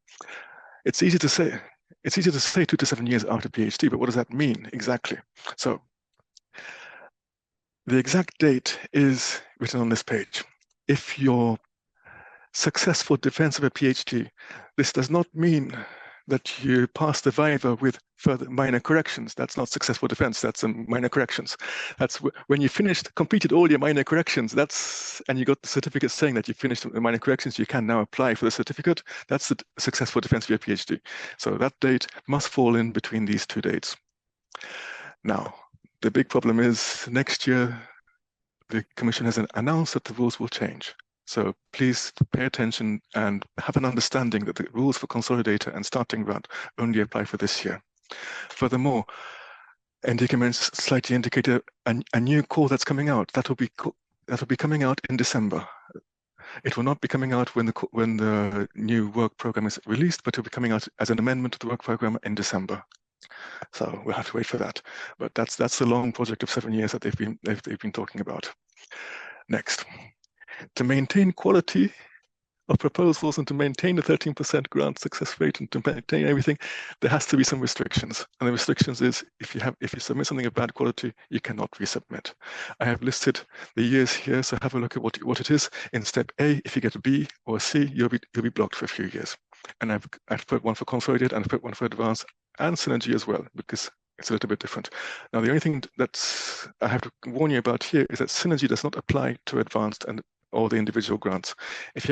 It's easy to say 2 to 7 years after PhD, but what does that mean exactly? So the exact date is written on this page. If you're successful defense of a PhD, this does not mean that you pass the Viva with further minor corrections. That's not successful defense, that's some minor corrections. That's when you completed all your minor corrections, and you got the certificate saying that you finished the minor corrections, you can now apply for the certificate. That's the successful defense of your PhD. So that date must fall in between these 2 dates. Now, the big problem is next year, the Commission has announced that the rules will change. So please pay attention and have an understanding that the rules for consolidator and starting grant only apply for this year. Furthermore, NDK slightly indicated a new call that's coming out. That will be coming out in December. It will not be coming out when the new work program is released, but it will be coming out as an amendment to the work program in December. So we'll have to wait for that. But that's the long project of 7 years that they've been talking about. Next, to maintain quality of proposals and to maintain the 13% grant success rate and to maintain everything, there has to be some restrictions. And the restrictions is if you submit something of bad quality, you cannot resubmit. I have listed the years here, so have a look at what it is. In step A, if you get a B or a C, you'll be blocked for a few years. And I've put one for consolidated and I've put one for advanced and Synergy as well, because it's a little bit different. Now, the only thing that I have to warn you about here is that Synergy does not apply to advanced and all the individual grants. If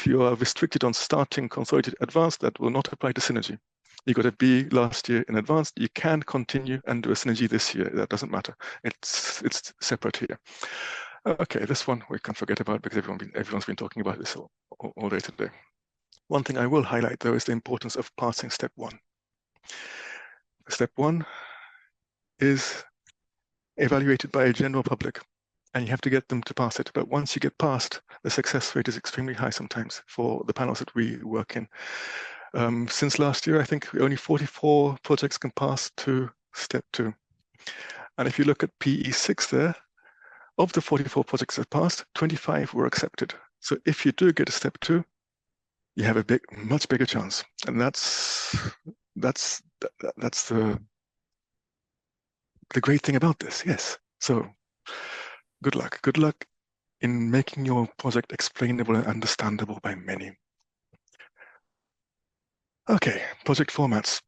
you are restricted on starting consolidated advanced, that will not apply to Synergy. You got a B last year in advanced, you can continue and do a Synergy this year. That doesn't matter. It's separate here. Okay, this one we can forget about because everyone's been talking about this all day today. One thing I will highlight though is the importance of passing step 1. Step 1 is evaluated by a general public, and you have to get them to pass it. But once you get past, the success rate is extremely high sometimes for the panels that we work in. Since last year, I think only 44 projects can pass to step 2. And if you look at PE6 there, of the 44 projects that passed, 25 were accepted. So if you do get a step 2, you have a much bigger chance. And that's the great thing about this, yes. So good luck. Good luck in making your project explainable and understandable by many. Okay, project formats.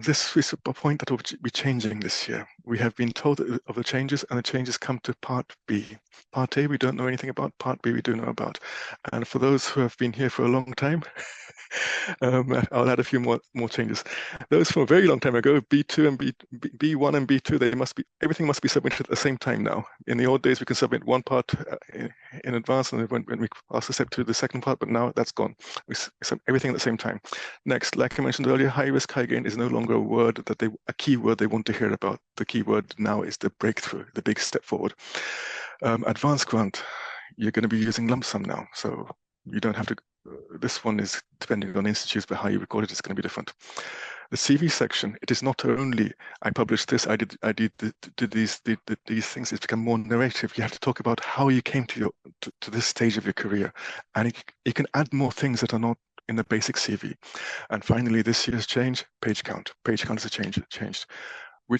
This is a point that will be changing this year. We have been told of the changes, and the changes come to Part B. Part A, we don't know anything about. Part B, we do know about. And for those who have been here for a long time, I'll add a few more changes. Those from a very long time ago, B2 and B1 and B2, everything must be submitted at the same time now. In the old days, we can submit one part in advance, and when we pass the step to the second part, but now that's gone. We submit everything at the same time. Next, like I mentioned earlier, high risk, high gain is no longer a keyword they want to hear about. The keyword now is the breakthrough, the big step forward. Advanced grant, you're going to be using lump sum now, so you don't have to. This one is depending on institutes, but how you record it is going to be different. The CV section, it is not only I published this, I did these things. It's become more narrative. You have to talk about how you came to this stage of your career, and you can add more things that are not in the basic CV. And finally, this year's change, page count. Page count is changed.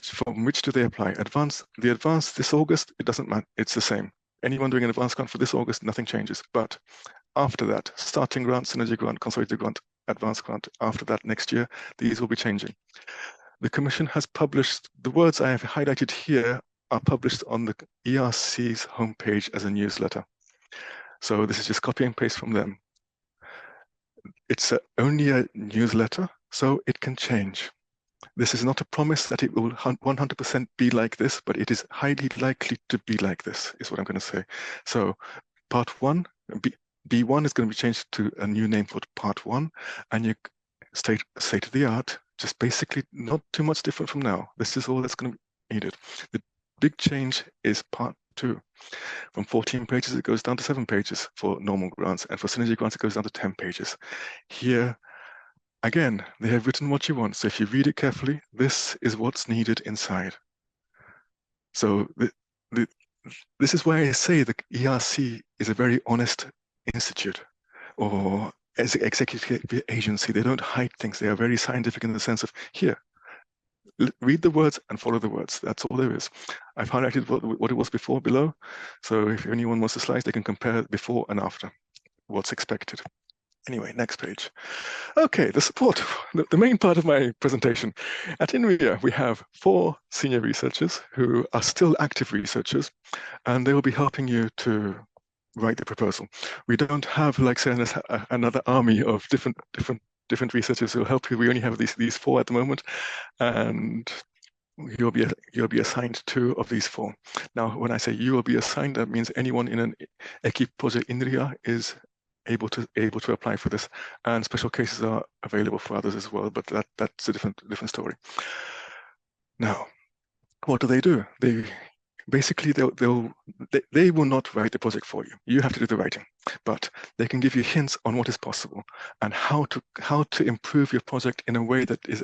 From which do they apply? The advanced this August, it doesn't matter. It's the same. Anyone doing an advanced grant for this August, nothing changes. But after that, starting grant, synergy grant, consolidated grant, advanced grant, after that next year, these will be changing. The Commission has published, the words I have highlighted here are published on the ERC's homepage as a newsletter. So this is just copy and paste from them. It's only a newsletter, so it can change. This is not a promise that it will 100% be like this, but it is highly likely to be like this, is what I'm going to say. So part one, B1 is going to be changed to a new name called part one, and you state of the art, just basically not too much different from now. This is all that's going to be needed. The big change is part two. From 14 pages, it goes down to 7 pages for normal grants, and for synergy grants, it goes down to 10 pages. Here, again, they have written what you want. So if you read it carefully, this is what's needed inside. So this is why I say the ERC is a very honest institute or as an executive agency. They don't hide things. They are very scientific in the sense of, here, read the words and follow the words. That's all there is. I've highlighted what it was before below. So if anyone wants the slides, they can compare before and after what's expected. Anyway, next page. Okay, the support, the main part of my presentation. At INRIA, we have 4 senior researchers who are still active researchers, and they will be helping you to write the proposal. We don't have, like, say, another army of different researchers who will help you. We only have these 4 at the moment, and you'll be assigned 2 of these 4. Now, when I say you will be assigned, that means anyone in an Equipe Project INRIA is able to apply for this, and special cases are available for others as well, but that's a different story. Now, what do? They basically they will not write the project for you. You have to do the writing, but they can give you hints on what is possible and how to improve your project in a way that is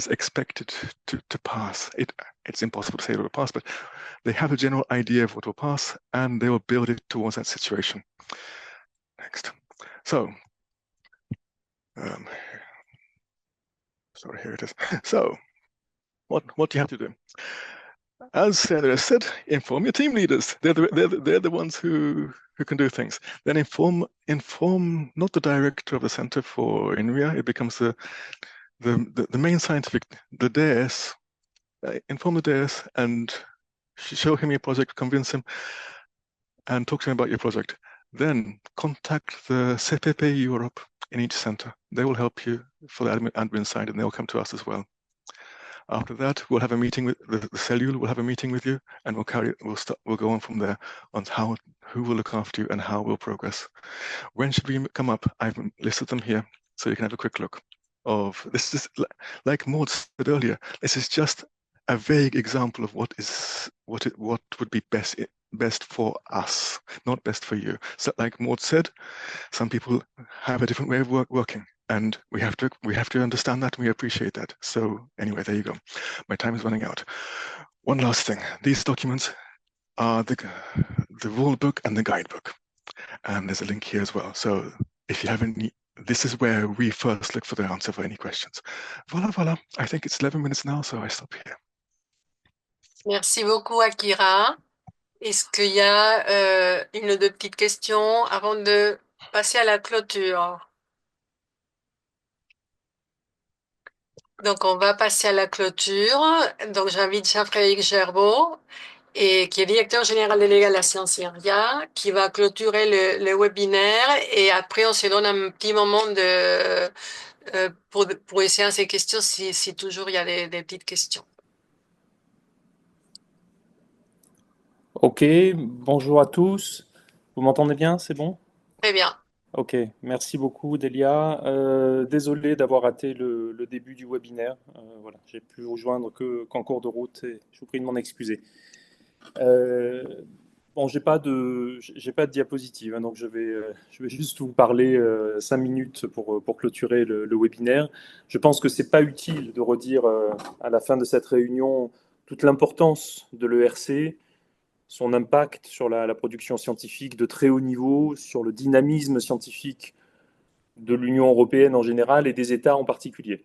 expected to pass. It's impossible to say it will pass, but they have a general idea of what will pass, and they will build it towards that situation. Next. So, sorry, here it is. So, what do you have to do? As Sandra said, inform your team leaders. They're the ones who can do things. Then inform not the director of the Center for INRIA. It becomes the main scientific, the DAS. Inform the DAS and show him your project, convince him, and talk to him about your project. Then contact the CPP Europe in each center. They will help you for the admin side, and they'll come to us as well. After that, we'll have a meeting with the cellule. We'll have a meeting with you, and we'll go on from there on who will look after you and how we'll progress. When should we come up? I've listed them here, so you can have a quick look. This is like Maud said earlier. This is just a vague example of what would be best for us, not best for you. So, like Maud said, some people have a different way of working, and we have to understand that, and we appreciate that. So anyway, there you go. My time is running out. One last thing: these documents are the rule book and the guidebook, and there's a link here as well. So if you have any, this is where we first look for the answer for any questions. Voilà. I think it's 11 minutes now, so I stop here. Merci beaucoup, Akira. Est-ce qu'il y a une ou deux petites questions avant de passer à la clôture? Donc, on va passer à la clôture. Donc, j'invite Jean-Frédéric Gerbeau et qui est directeur général délégué à la science INRIA, qui va clôturer le webinaire. Et après, on se donne un petit moment pour essayer ces questions si toujours il y a des petites questions. Ok, bonjour à tous. Vous m'entendez bien, c'est bon? Très bien. Ok, merci beaucoup Delia. Désolé d'avoir raté le début du webinaire. Voilà, j'ai pu vous joindre qu'en cours de route et je vous prie de m'en excuser. Bon, j'ai pas de diapositive, hein, donc je vais juste vous parler 5 minutes pour clôturer le webinaire. Je pense que c'est pas utile de redire à la fin de cette réunion toute l'importance de l'ERC, son impact sur la production scientifique de très haut niveau, sur le dynamisme scientifique de l'Union européenne en général et des États en particulier.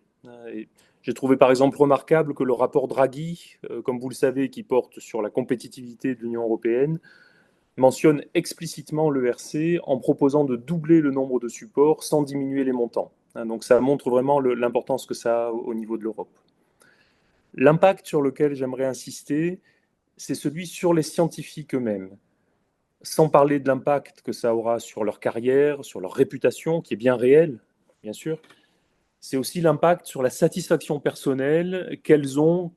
J'ai trouvé par exemple remarquable que le rapport Draghi, comme vous le savez, qui porte sur la compétitivité de l'Union européenne, mentionne explicitement l'ERC en proposant de doubler le nombre de supports sans diminuer les montants. Donc ça montre vraiment l'importance que ça a au niveau de l'Europe. L'impact sur lequel j'aimerais insister, c'est celui sur les scientifiques eux-mêmes. Sans parler de l'impact que ça aura sur leur carrière, sur leur réputation, qui est bien réelle, bien sûr, c'est aussi l'impact sur la satisfaction personnelle qu'ils ont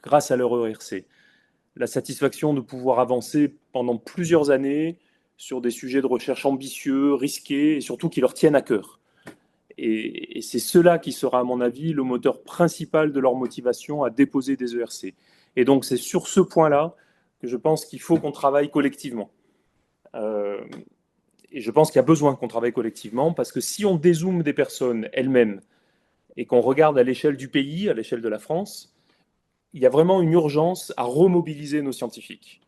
grâce à leur ERC. La satisfaction de pouvoir avancer pendant plusieurs années sur des sujets de recherche ambitieux, risqués, et surtout qui leur tiennent à cœur. Et c'est cela qui sera, à mon avis, le moteur principal de leur motivation à déposer des ERC. Et donc, c'est sur ce point-là que je pense qu'il faut qu'on travaille collectivement. Et je pense qu'il y a besoin qu'on travaille collectivement, parce que si on dézoome des personnes elles-mêmes et qu'on regarde à l'échelle du pays, à l'échelle de la France, il y a vraiment une urgence à remobiliser nos scientifiques.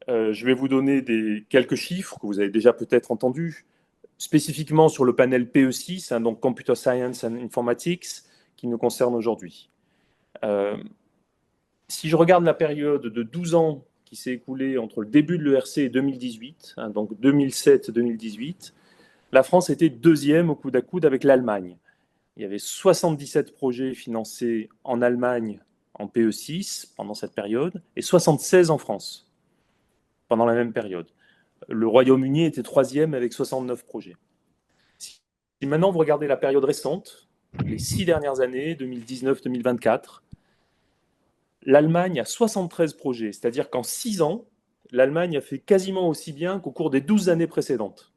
Je vais vous donner quelques chiffres que vous avez déjà peut-être entendus, spécifiquement sur le panel PE6, donc Computer Science and Informatics, qui nous concerne aujourd'hui. Si je regarde la période de 12 ans qui s'est écoulée entre le début de l'ERC et 2018, donc 2007-2018, la France était deuxième au coude à coude avec l'Allemagne. Il y avait 77 projets financés en Allemagne en PE6 pendant cette période et 76 en France pendant la même période. Le Royaume-Uni était troisième avec 69 projets. Si maintenant vous regardez la période récente, les 6 dernières années, 2019-2024, l'Allemagne a 73 projets, c'est-à-dire qu'en 6 ans, l'Allemagne a fait quasiment aussi bien qu'au cours des 12 années précédentes.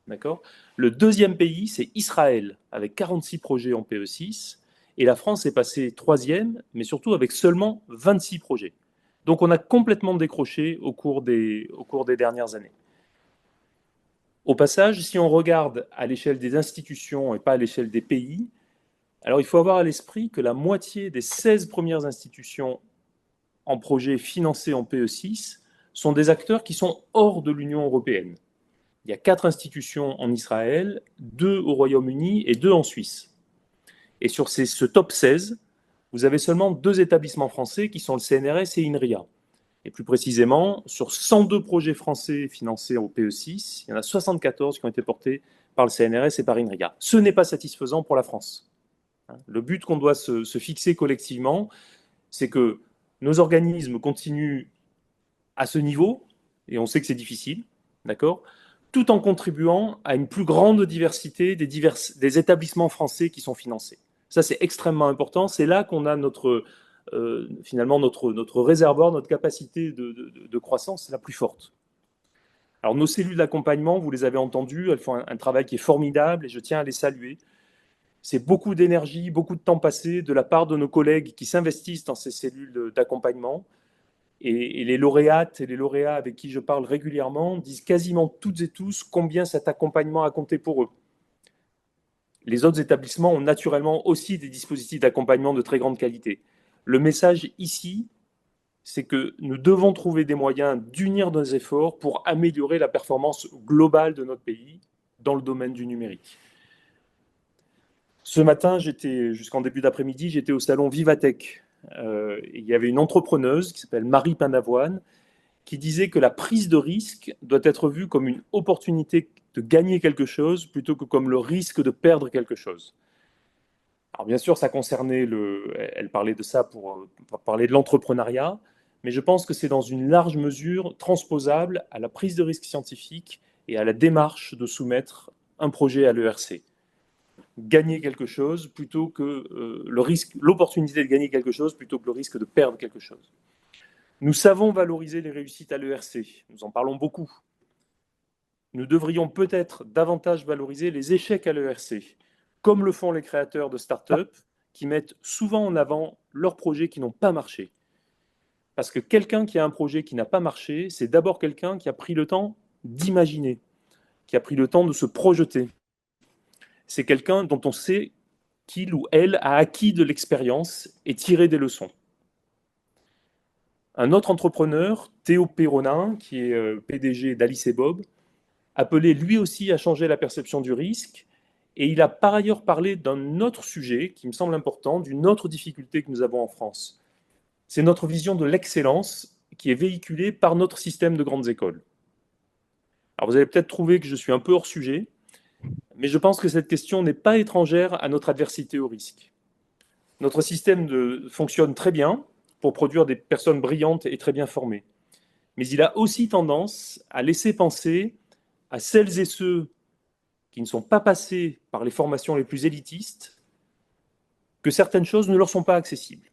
D'accord ? Le deuxième pays, c'est Israël, avec 46 projets en PE6, et la France est passée troisième, mais surtout avec seulement 26 projets. Donc on a complètement décroché au cours des dernières années. Au passage, si on regarde à l'échelle des institutions et pas à l'échelle des pays, alors il faut avoir à l'esprit que la moitié des 16 premières institutions en projet financés en PE6 sont des acteurs qui sont hors de l'Union européenne. Il y a 4 institutions en Israël, 2 au Royaume-Uni et 2 en Suisse. Et sur ce top 16, vous avez seulement 2 établissements français qui sont le CNRS et INRIA. Et plus précisément, sur 102 projets français financés au PE6, il y en a 74 qui ont été portés par le CNRS et par INRIA. Ce n'est pas satisfaisant pour la France. Le but qu'on doit se fixer collectivement, c'est que nos organismes continuent à ce niveau, et on sait que c'est difficile, d'accord, tout en contribuant à une plus grande diversité des établissements français qui sont financés. Ça, c'est extrêmement important. C'est là qu'on a finalement notre réservoir, notre capacité de croissance la plus forte. Alors, nos cellules d'accompagnement, vous les avez entendues, elles font un travail qui est formidable et je tiens à les saluer. C'est beaucoup d'énergie, beaucoup de temps passé de la part de nos collègues qui s'investissent dans ces cellules d'accompagnement. Et les lauréates et les lauréats avec qui je parle régulièrement disent quasiment toutes et tous combien cet accompagnement a compté pour eux. Les autres établissements ont naturellement aussi des dispositifs d'accompagnement de très grande qualité. Le message ici, c'est que nous devons trouver des moyens d'unir nos efforts pour améliorer la performance globale de notre pays dans le domaine du numérique. Ce matin, jusqu'en début d'après-midi, j'étais au salon Vivatech. Il y avait une entrepreneuse qui s'appelle Marie Panavoine qui disait que la prise de risque doit être vue comme une opportunité de gagner quelque chose plutôt que comme le risque de perdre quelque chose. Alors bien sûr, ça concernait elle parlait de ça pour parler de l'entrepreneuriat, mais je pense que c'est dans une large mesure transposable à la prise de risque scientifique et à la démarche de soumettre un projet à l'ERC. Gagner quelque chose plutôt que l'opportunité de gagner quelque chose plutôt que le risque de perdre quelque chose. Nous savons valoriser les réussites à l'ERC, nous en parlons beaucoup. Nous devrions peut-être davantage valoriser les échecs à l'ERC, comme le font les créateurs de start-up qui mettent souvent en avant leurs projets qui n'ont pas marché. Parce que quelqu'un qui a un projet qui n'a pas marché, c'est d'abord quelqu'un qui a pris le temps d'imaginer, qui a pris le temps de se projeter. C'est quelqu'un dont on sait qu'il ou elle a acquis de l'expérience et tiré des leçons. Un autre entrepreneur, Théo Perronin, qui est PDG d'Alice et Bob, appelé lui aussi à changer la perception du risque, et il a par ailleurs parlé d'un autre sujet qui me semble important, d'une autre difficulté que nous avons en France. C'est notre vision de l'excellence qui est véhiculée par notre système de grandes écoles. Alors vous allez peut-être trouver que je suis un peu hors sujet, mais je pense que cette question n'est pas étrangère à notre adversité au risque. Notre système fonctionne très bien pour produire des personnes brillantes et très bien formées. Mais il a aussi tendance à laisser penser à celles et ceux qui ne sont pas passés par les formations les plus élitistes que certaines choses ne leur sont pas accessibles.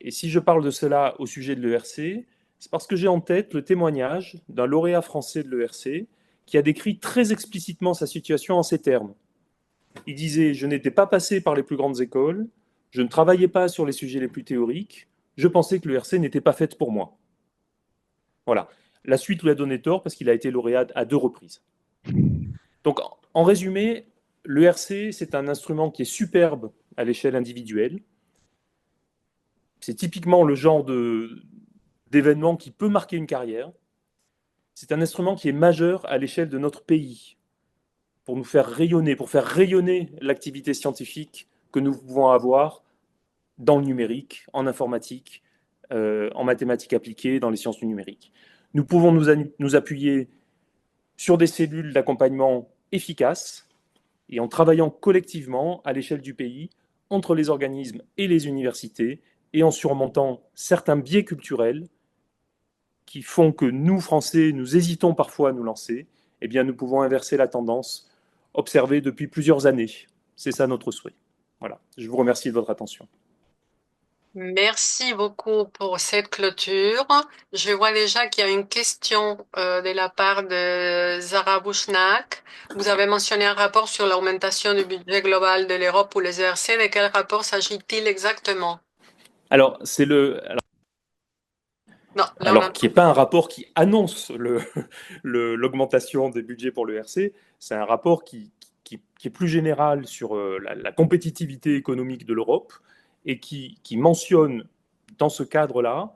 Et si je parle de cela au sujet de l'ERC, c'est parce que j'ai en tête le témoignage d'un lauréat français de l'ERC qui a décrit très explicitement sa situation en ces termes. Il disait « Je n'étais pas passé par les plus grandes écoles, je ne travaillais pas sur les sujets les plus théoriques, je pensais que l'ERC n'était pas faite pour moi. » Voilà. La suite lui a donné tort parce qu'il a été lauréat à 2 reprises. Donc, en résumé, l'ERC, c'est un instrument qui est superbe à l'échelle individuelle. C'est typiquement le genre d'événement qui peut marquer une carrière. C'est un instrument qui est majeur à l'échelle de notre pays pour nous faire rayonner, pour faire rayonner l'activité scientifique que nous pouvons avoir dans le numérique, en informatique, en mathématiques appliquées, dans les sciences du numérique. Nous pouvons nous appuyer sur des cellules d'accompagnement efficaces et en travaillant collectivement à l'échelle du pays, entre les organismes et les universités, et en surmontant certains biais culturels qui font que nous, Français, nous hésitons parfois à nous lancer, eh bien, nous pouvons inverser la tendance observée depuis plusieurs années. C'est ça notre souhait. Voilà, je vous remercie de votre attention. Merci beaucoup pour cette clôture. Je vois déjà qu'il y a une question de la part de Zara Bouchnak. Vous avez mentionné un rapport sur l'augmentation du budget global de l'Europe pour les ERC. De quel rapport s'agit-il exactement? Alors, Non, là, qui n'est pas un rapport qui annonce l'augmentation des budgets pour l'ERC, c'est un rapport qui est plus général sur la compétitivité économique de l'Europe et qui mentionne dans ce cadre-là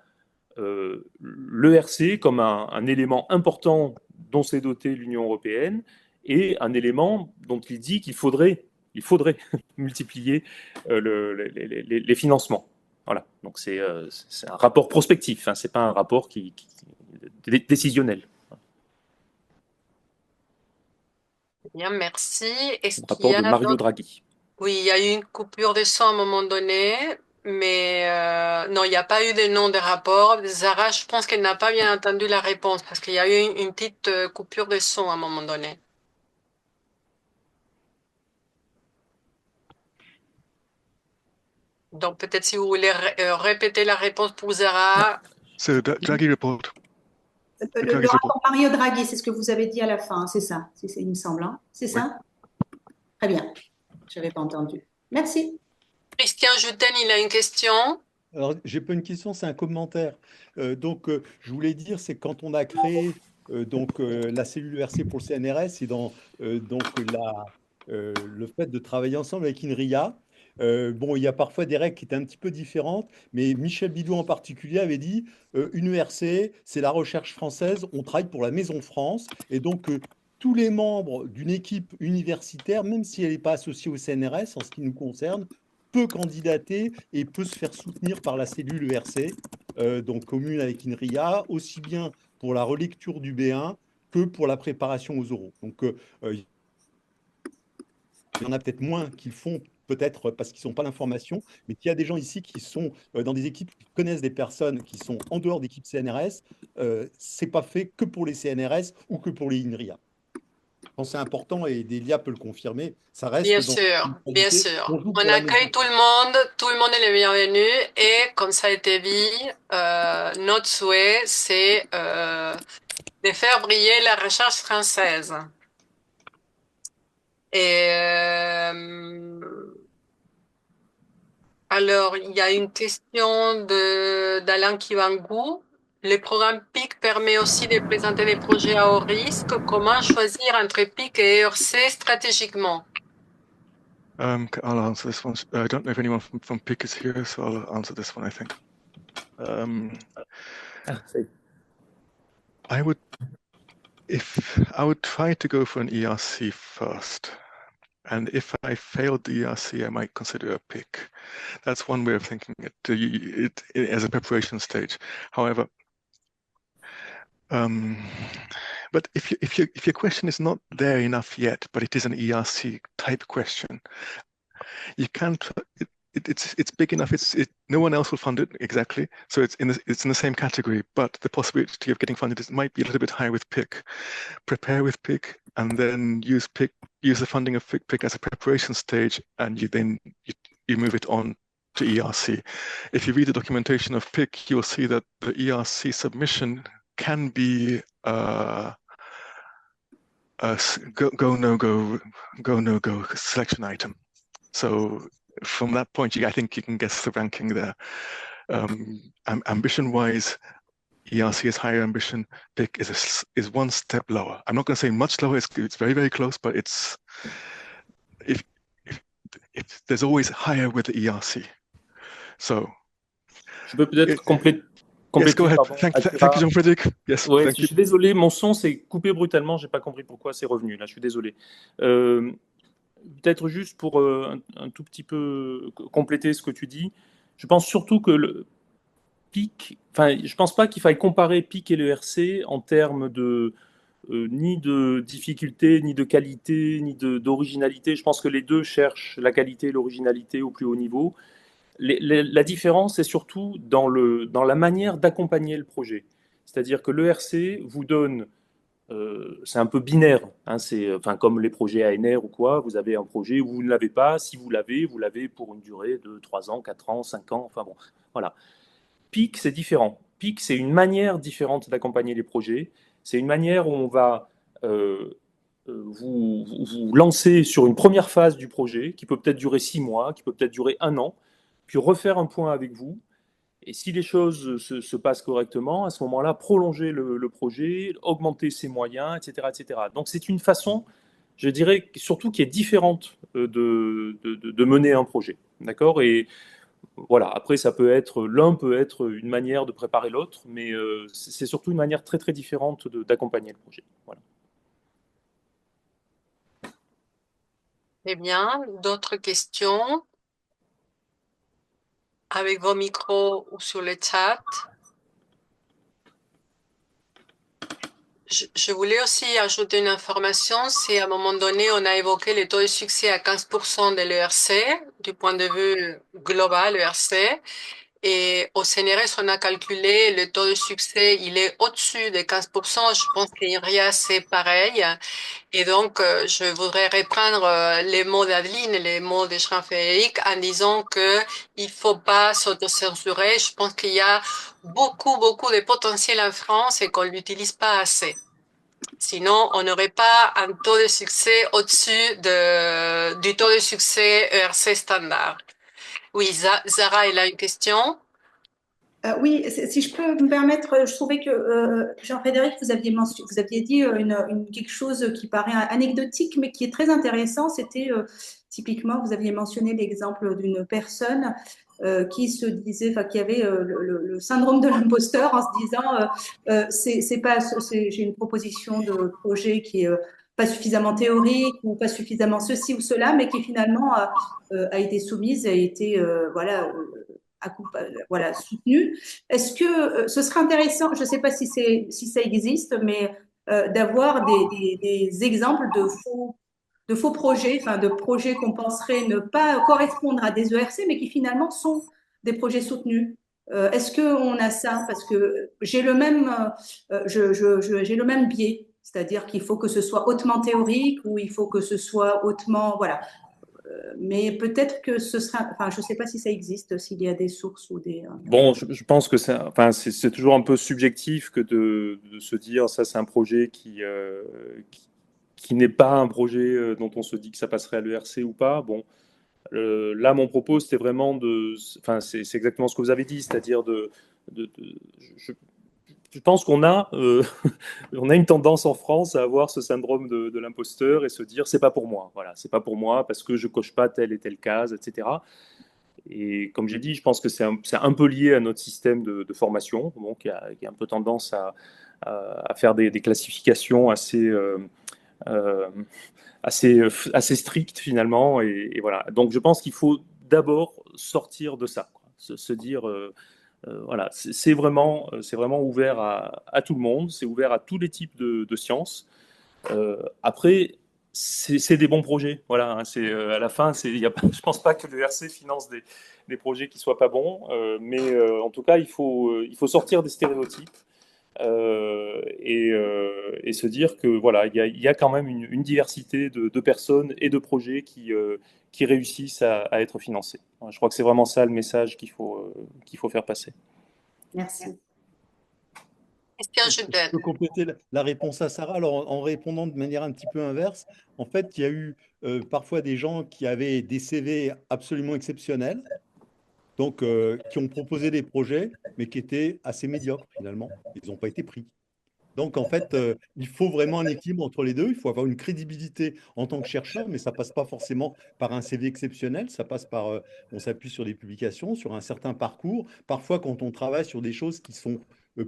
l'ERC comme un élément important dont s'est dotée l'Union européenne et un élément dont il dit qu'il faudrait multiplier les financements. Voilà, donc c'est un rapport prospectif, hein, c'est pas un rapport décisionnel. bien, merci. Un rapport de Mario Draghi. Oui, il y a eu une coupure de son à un moment donné, mais non, il n'y a pas eu de nom de rapport. Zara, je pense qu'elle n'a pas bien entendu la réponse parce qu'il y a eu une petite coupure de son à un moment donné. Donc peut-être si vous voulez répéter la réponse pour Zara. C'est le Draghi report. Le rapport Mario Draghi, c'est ce que vous avez dit à la fin, c'est ça, il me semble. Hein, c'est ça? Très bien, je n'avais pas entendu. Merci. Christian Juten, il a une question. Alors, j'ai pas une question, c'est un commentaire. Je voulais dire, c'est quand on a créé la cellule ERC pour le CNRS et le fait de travailler ensemble avec INRIA, il y a parfois des règles qui étaient un petit peu différentes, mais Michel Bidou en particulier avait dit une ERC, c'est la recherche française, on travaille pour la Maison France, et donc tous les membres d'une équipe universitaire, même si elle n'est pas associée au CNRS en ce qui nous concerne, peut candidater et peut se faire soutenir par la cellule ERC, donc commune avec INRIA, aussi bien pour la relecture du B1 que pour la préparation aux oraux. Donc, il y en a peut-être moins qui le font peut-être parce qu'ils n'ont pas l'information, mais qu'il y a des gens ici qui sont dans des équipes qui connaissent des personnes qui sont en dehors d'équipes CNRS, c'est pas fait que pour les CNRS ou que pour les INRIA. Je pense que c'est important et Delia peut le confirmer. Ça reste Bien dans sûr, une bien qualité. sûr. On joue On pour la maison. accueille tout le monde est le bienvenu et comme ça a été dit, notre souhait c'est de faire briller la recherche française. Et alors, il y a une question d'Alain Kivangou. Le programme PIC permet aussi de présenter des projets à haut risque. Comment choisir entre PIC et ERC stratégiquement? I'll answer this one. I don't know if anyone from PIC is here, so I'll answer this one, I think. I would try to go for an ERC first. And if I failed the ERC, I might consider a PIC. That's one way of thinking it as a preparation stage. However, but if your question is not there enough yet, but it is an ERC type question, you can't. It's big enough. No one else will fund it exactly, so it's in the same category. But the possibility of getting funded might be a little bit higher with PIC. Prepare with PIC, and then use the funding of PIC as a preparation stage, and you move it on to ERC. If you read the documentation of PIC, you will see that the ERC submission can be a go no go selection item. So from that point, I think you can guess the ranking there. Ambition-wise, ERC is higher ambition. PIC is one step lower. I'm not going to say much lower. It's very, very close, but if there's always higher with the ERC. So je peux peut-être compléter. Yes, go ahead. Thank you, Jean-Frédéric. Yes, ouais, thank je you. suis désolé, mon son s'est coupé brutalement. J'ai pas compris pourquoi c'est revenu. Là, je suis désolé. Peut-être juste pour un tout petit peu compléter ce que tu dis. Je pense surtout que le PIC, enfin, je pense pas qu'il faille comparer PIC et l'ERC en termes de ni de difficulté, ni de qualité, ni d'originalité. Je pense que les deux cherchent la qualité et l'originalité au plus haut niveau. La différence est surtout dans la manière d'accompagner le projet. C'est-à-dire que l'ERC vous donne, c'est un peu binaire, hein, enfin, comme les projets ANR ou quoi, vous avez un projet où vous ne l'avez pas, si vous l'avez pour une durée de 3 ans, 4 ans, 5 ans, enfin bon, voilà. PIC, c'est différent. PIC, c'est une manière différente d'accompagner les projets. C'est une manière où on va vous lancer sur une première phase du projet qui peut peut-être durer 6 mois, qui peut peut-être durer 1 an, puis refaire un point avec vous. Et si les choses se passent correctement, à ce moment-là, prolonger le projet, augmenter ses moyens, etc., etc. Donc c'est une façon, je dirais, surtout qui est différente de mener un projet. D'accord ? Et voilà, après, l'un peut être une manière de préparer l'autre, mais c'est surtout une manière très, très différente d'accompagner le projet. Voilà. Eh bien, d'autres questions avec vos micros ou sur le chat? Je voulais aussi ajouter une information. Si à un moment donné, on a évoqué les taux de succès à 15% de l'ERC, du point de vue global, l'ERC, et au CNRS, on a calculé le taux de succès, il est au-dessus de 15%. Je pense qu'INRIA, c'est pareil. Et donc, je voudrais reprendre les mots d'Adeline et les mots de Jean-Frédéric en disant que il faut pas s'autocensurer. Je pense qu'il y a beaucoup de potentiel en France et qu'on l'utilise pas assez. Sinon, on n'aurait pas un taux de succès au-dessus du taux de succès ERC standard. Oui, Zara, elle a une question. Oui, si je peux me permettre, je trouvais que Jean-Frédéric, vous aviez dit quelque chose qui paraît anecdotique, mais qui est très intéressant. C'était typiquement, vous aviez mentionné l'exemple d'une personne qui se disait, enfin, qui avait le syndrome de l'imposteur en se disant, j'ai une proposition de projet qui est pas suffisamment théorique ou pas suffisamment ceci ou cela, mais qui finalement a été soumise, a été soutenu. Est-ce que ce serait intéressant, je ne sais pas si ça existe, mais d'avoir des exemples de faux projets, enfin de projets qu'on penserait ne pas correspondre à des ERC, mais qui finalement sont des projets soutenus. Est-ce qu'on a ça? Parce que j'ai le même, j'ai le même biais, c'est-à-dire qu'il faut que ce soit hautement théorique ou il faut que ce soit hautement, voilà. Mais peut-être que ce sera, enfin, je ne sais pas si ça existe, s'il y a des sources ou des. Bon, je pense que c'est toujours un peu subjectif que de se dire ça c'est un projet qui n'est pas un projet dont on se dit que ça passerait à l'ERC ou pas. Bon, là mon propos c'était vraiment c'est exactement ce que vous avez dit, c'est-à-dire je, je pense qu'on a on a une tendance en France à avoir ce syndrome de l'imposteur et se dire c'est pas pour moi, voilà, c'est pas pour moi parce que je coche pas telle et telle case, etc. Et comme j'ai dit, je pense que c'est un peu lié à notre système de formation, donc qui a un peu tendance à faire des classifications euh, assez strictes finalement. Et voilà. Donc je pense qu'il faut d'abord sortir de ça, quoi. Se dire, voilà, c'est vraiment ouvert à tout le monde, c'est ouvert à tous les types de sciences. Après, c'est des bons projets. Voilà, hein, à la fin, je ne pense pas que le RC finance des projets qui ne soient pas bons, mais en tout cas, il faut sortir des stéréotypes et se dire que voilà, il y a quand même une diversité de personnes et de projets qui réussissent à être financés. Je crois que c'est vraiment ça le message qu'il faut faire passer. Merci. Je peux compléter la réponse à Sarah alors en répondant de manière un petit peu inverse. En fait, il y a eu parfois des gens qui avaient des CV absolument exceptionnels, donc qui ont proposé des projets, mais qui étaient assez médiocres finalement. Ils n'ont pas été pris. Donc en fait, il faut vraiment un équilibre entre les deux. Il faut avoir une crédibilité en tant que chercheur, mais ça passe pas forcément par un CV exceptionnel. Ça passe par, on s'appuie sur des publications, sur un certain parcours. Parfois, quand on travaille sur des choses qui sont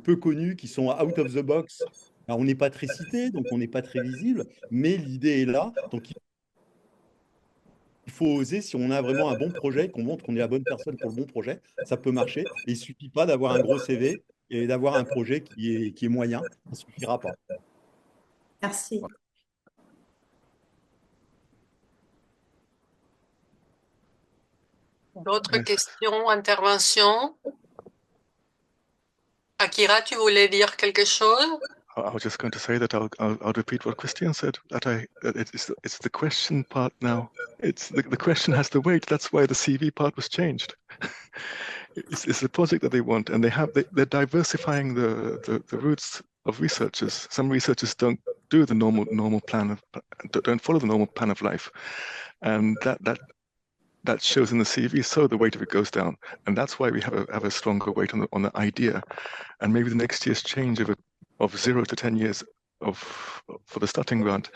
peu connues, qui sont out of the box, ben, on n'est pas très cité, donc on n'est pas très visible. Mais l'idée est là. Donc il faut oser, si on a vraiment un bon projet, qu'on montre qu'on est la bonne personne pour le bon projet, ça peut marcher. Et il ne suffit pas d'avoir un gros CV et d'avoir un projet qui est moyen. Ça ne suffira pas. Merci. D'autres questions, interventions? Akira, tu voulais dire quelque chose? I was just going to say that I'll repeat what Christian said. It's the question part now. It's the question has the weight. That's why the CV part was changed. It's the project that they want, and they're diversifying the routes of researchers. Some researchers don't do the normal plan don't follow the normal plan of life, and that shows in the CV. So the weight of it goes down, and that's why we have a stronger weight on the idea, and maybe the next year's change of 0 to 10 years for the starting grant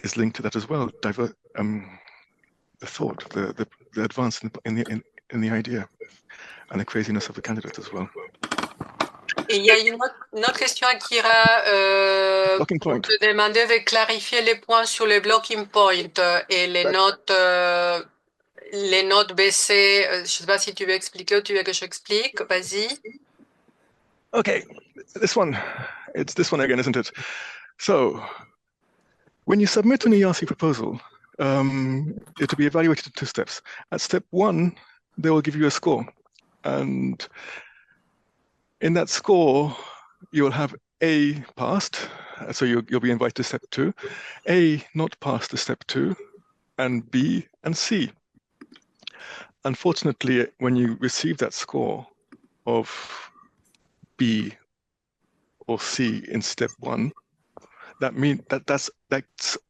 is linked to that as well. The thought, the advance in the idea, and the craziness of the candidate as well. Et il y a une autre question, Akira, pour te demander de clarifier les points sur les blocking points et les notes baissées. Je ne sais pas si tu veux expliquer ou tu veux que j'explique. Vas-y. Okay, it's this one again, isn't it? So, when you submit an ERC proposal, it will be evaluated in 2 steps. At step 1, they will give you a score. And in that score, you will have A passed, so you'll be invited to step 2, A not passed to step 2, and B and C. Unfortunately, when you receive that score of B or C in step 1, that means that's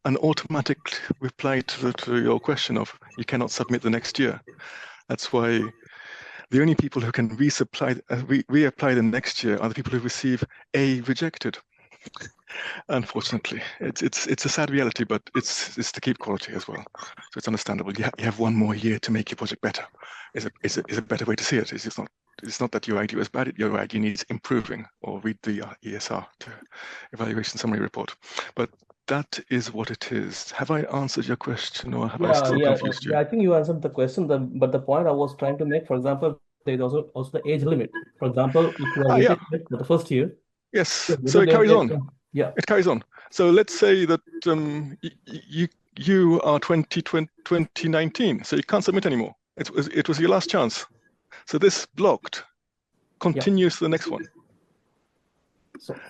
an automatic reply to your question of you cannot submit the next year. That's why the only people who can reapply the next year are the people who receive A rejected. Unfortunately, it's a sad reality, but it's to keep quality as well. So it's understandable. You have 1 more year to make your project better. Is a better way to see it. It's not that your idea was bad. Your idea needs improving, or read the ESR, evaluation summary report. But that is what it is. Have I answered your question, or have I still confused you? Yeah, I think you answered the question. But the point I was trying to make, for example, there is also the age limit. For example, if you are rated for the first year. Yes. So it carries on. Yeah. It carries on. So let's say that you are 2019, so you can't submit anymore. It was your last chance. So this blocked continues to the next one.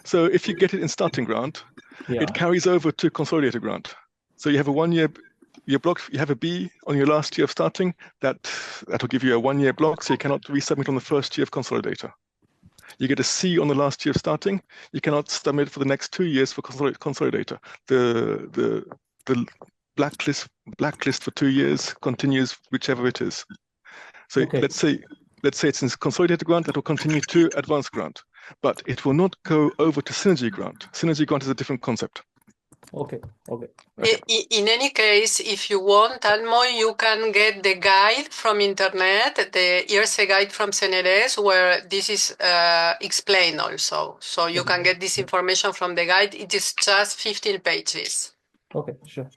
So if you get it in starting grant, it carries over to consolidated grant. So you have a 1 year, you're blocked, you have a B on your last year of starting, that will give you a 1 year block, so you cannot resubmit on the first year of consolidator. You get a C on the last year of starting, you cannot submit for the next 2 years for consolidator. The blacklist for 2 years continues whichever it is. So let's say it's in consolidated grant, that will continue to advanced grant, but it will not go over to synergy grant. Synergy grant is a different concept. Okay. In any case, if you want, Almo, you can get the guide from internet, the ERC guide from CNRS, where this is explained also. So you can get this information from the guide. It is just 15 pages. Okay, sure.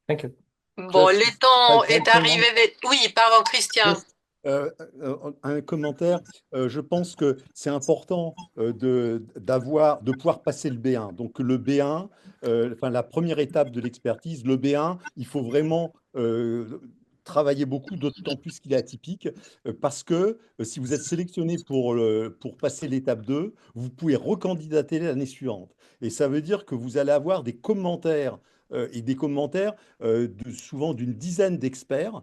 Thank you. Bon, le temps est arrivé. Oui, pardon, Christian. Un commentaire, je pense que c'est important de pouvoir passer le B1. Donc le B1, la première étape de l'expertise, le B1, il faut vraiment travailler beaucoup, d'autant plus qu'il est atypique, parce que si vous êtes sélectionné pour passer l'étape 2, vous pouvez recandidater l'année suivante. Et ça veut dire que vous allez avoir des commentaires, et des commentaires souvent d'une dizaine d'experts,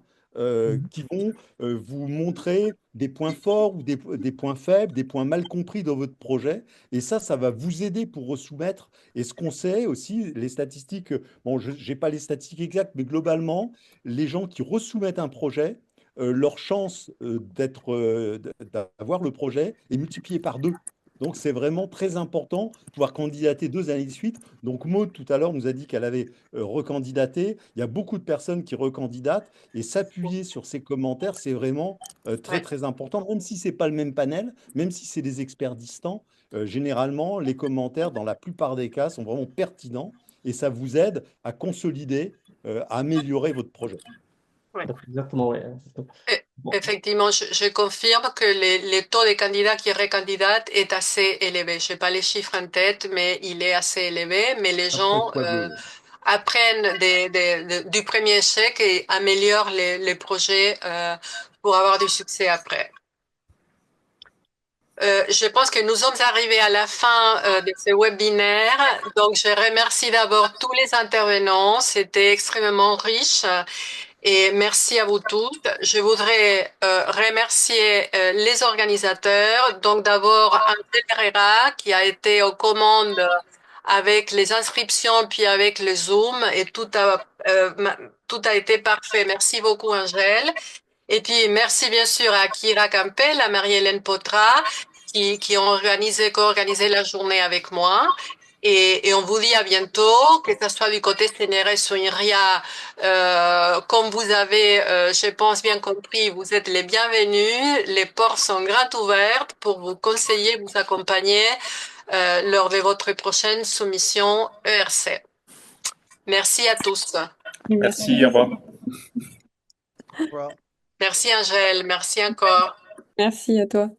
qui vont vous montrer des points forts ou des points faibles, des points mal compris dans votre projet. Et ça va vous aider pour resoumettre. Et ce qu'on sait aussi, les statistiques, bon, je n'ai pas les statistiques exactes, mais globalement, les gens qui resoumettent un projet, leur chance d'avoir le projet est multipliée par 2. Donc, c'est vraiment très important de pouvoir candidater 2 années de suite. Donc, Maud, tout à l'heure, nous a dit qu'elle avait recandidaté. Il y a beaucoup de personnes qui recandidatent. Et s'appuyer sur ces commentaires, c'est vraiment très important. Même si ce n'est pas le même panel, même si c'est des experts distants, généralement, les commentaires, dans la plupart des cas, sont vraiment pertinents. Et ça vous aide à consolider, à améliorer votre projet. Ouais. Exactement, oui. Effectivement, je confirme que le taux de candidats qui recandidatent est assez élevé. Je n'ai pas les chiffres en tête, mais il est assez élevé. Mais les gens apprennent du premier échec et améliorent les projets pour avoir du succès après. Je pense que nous sommes arrivés à la fin de ce webinaire. Donc, je remercie d'abord tous les intervenants. C'était extrêmement riche. Et merci à vous tous. Je voudrais remercier les organisateurs. Donc d'abord Angel Herrera qui a été aux commandes avec les inscriptions puis avec le Zoom et tout a été parfait. Merci beaucoup Angel. Et puis merci bien sûr à Kira Campbell, à Marie-Hélène Potra qui ont co-organisé la journée avec moi. Et on vous dit à bientôt, que ce soit du côté CNRS ou INRIA, comme vous avez, je pense, bien compris, vous êtes les bienvenus. Les portes sont grandes ouvertes pour vous conseiller, vous accompagner lors de votre prochaine soumission ERC. Merci à tous. Merci, au revoir. Au revoir. Merci Angèle, merci encore. Merci à toi.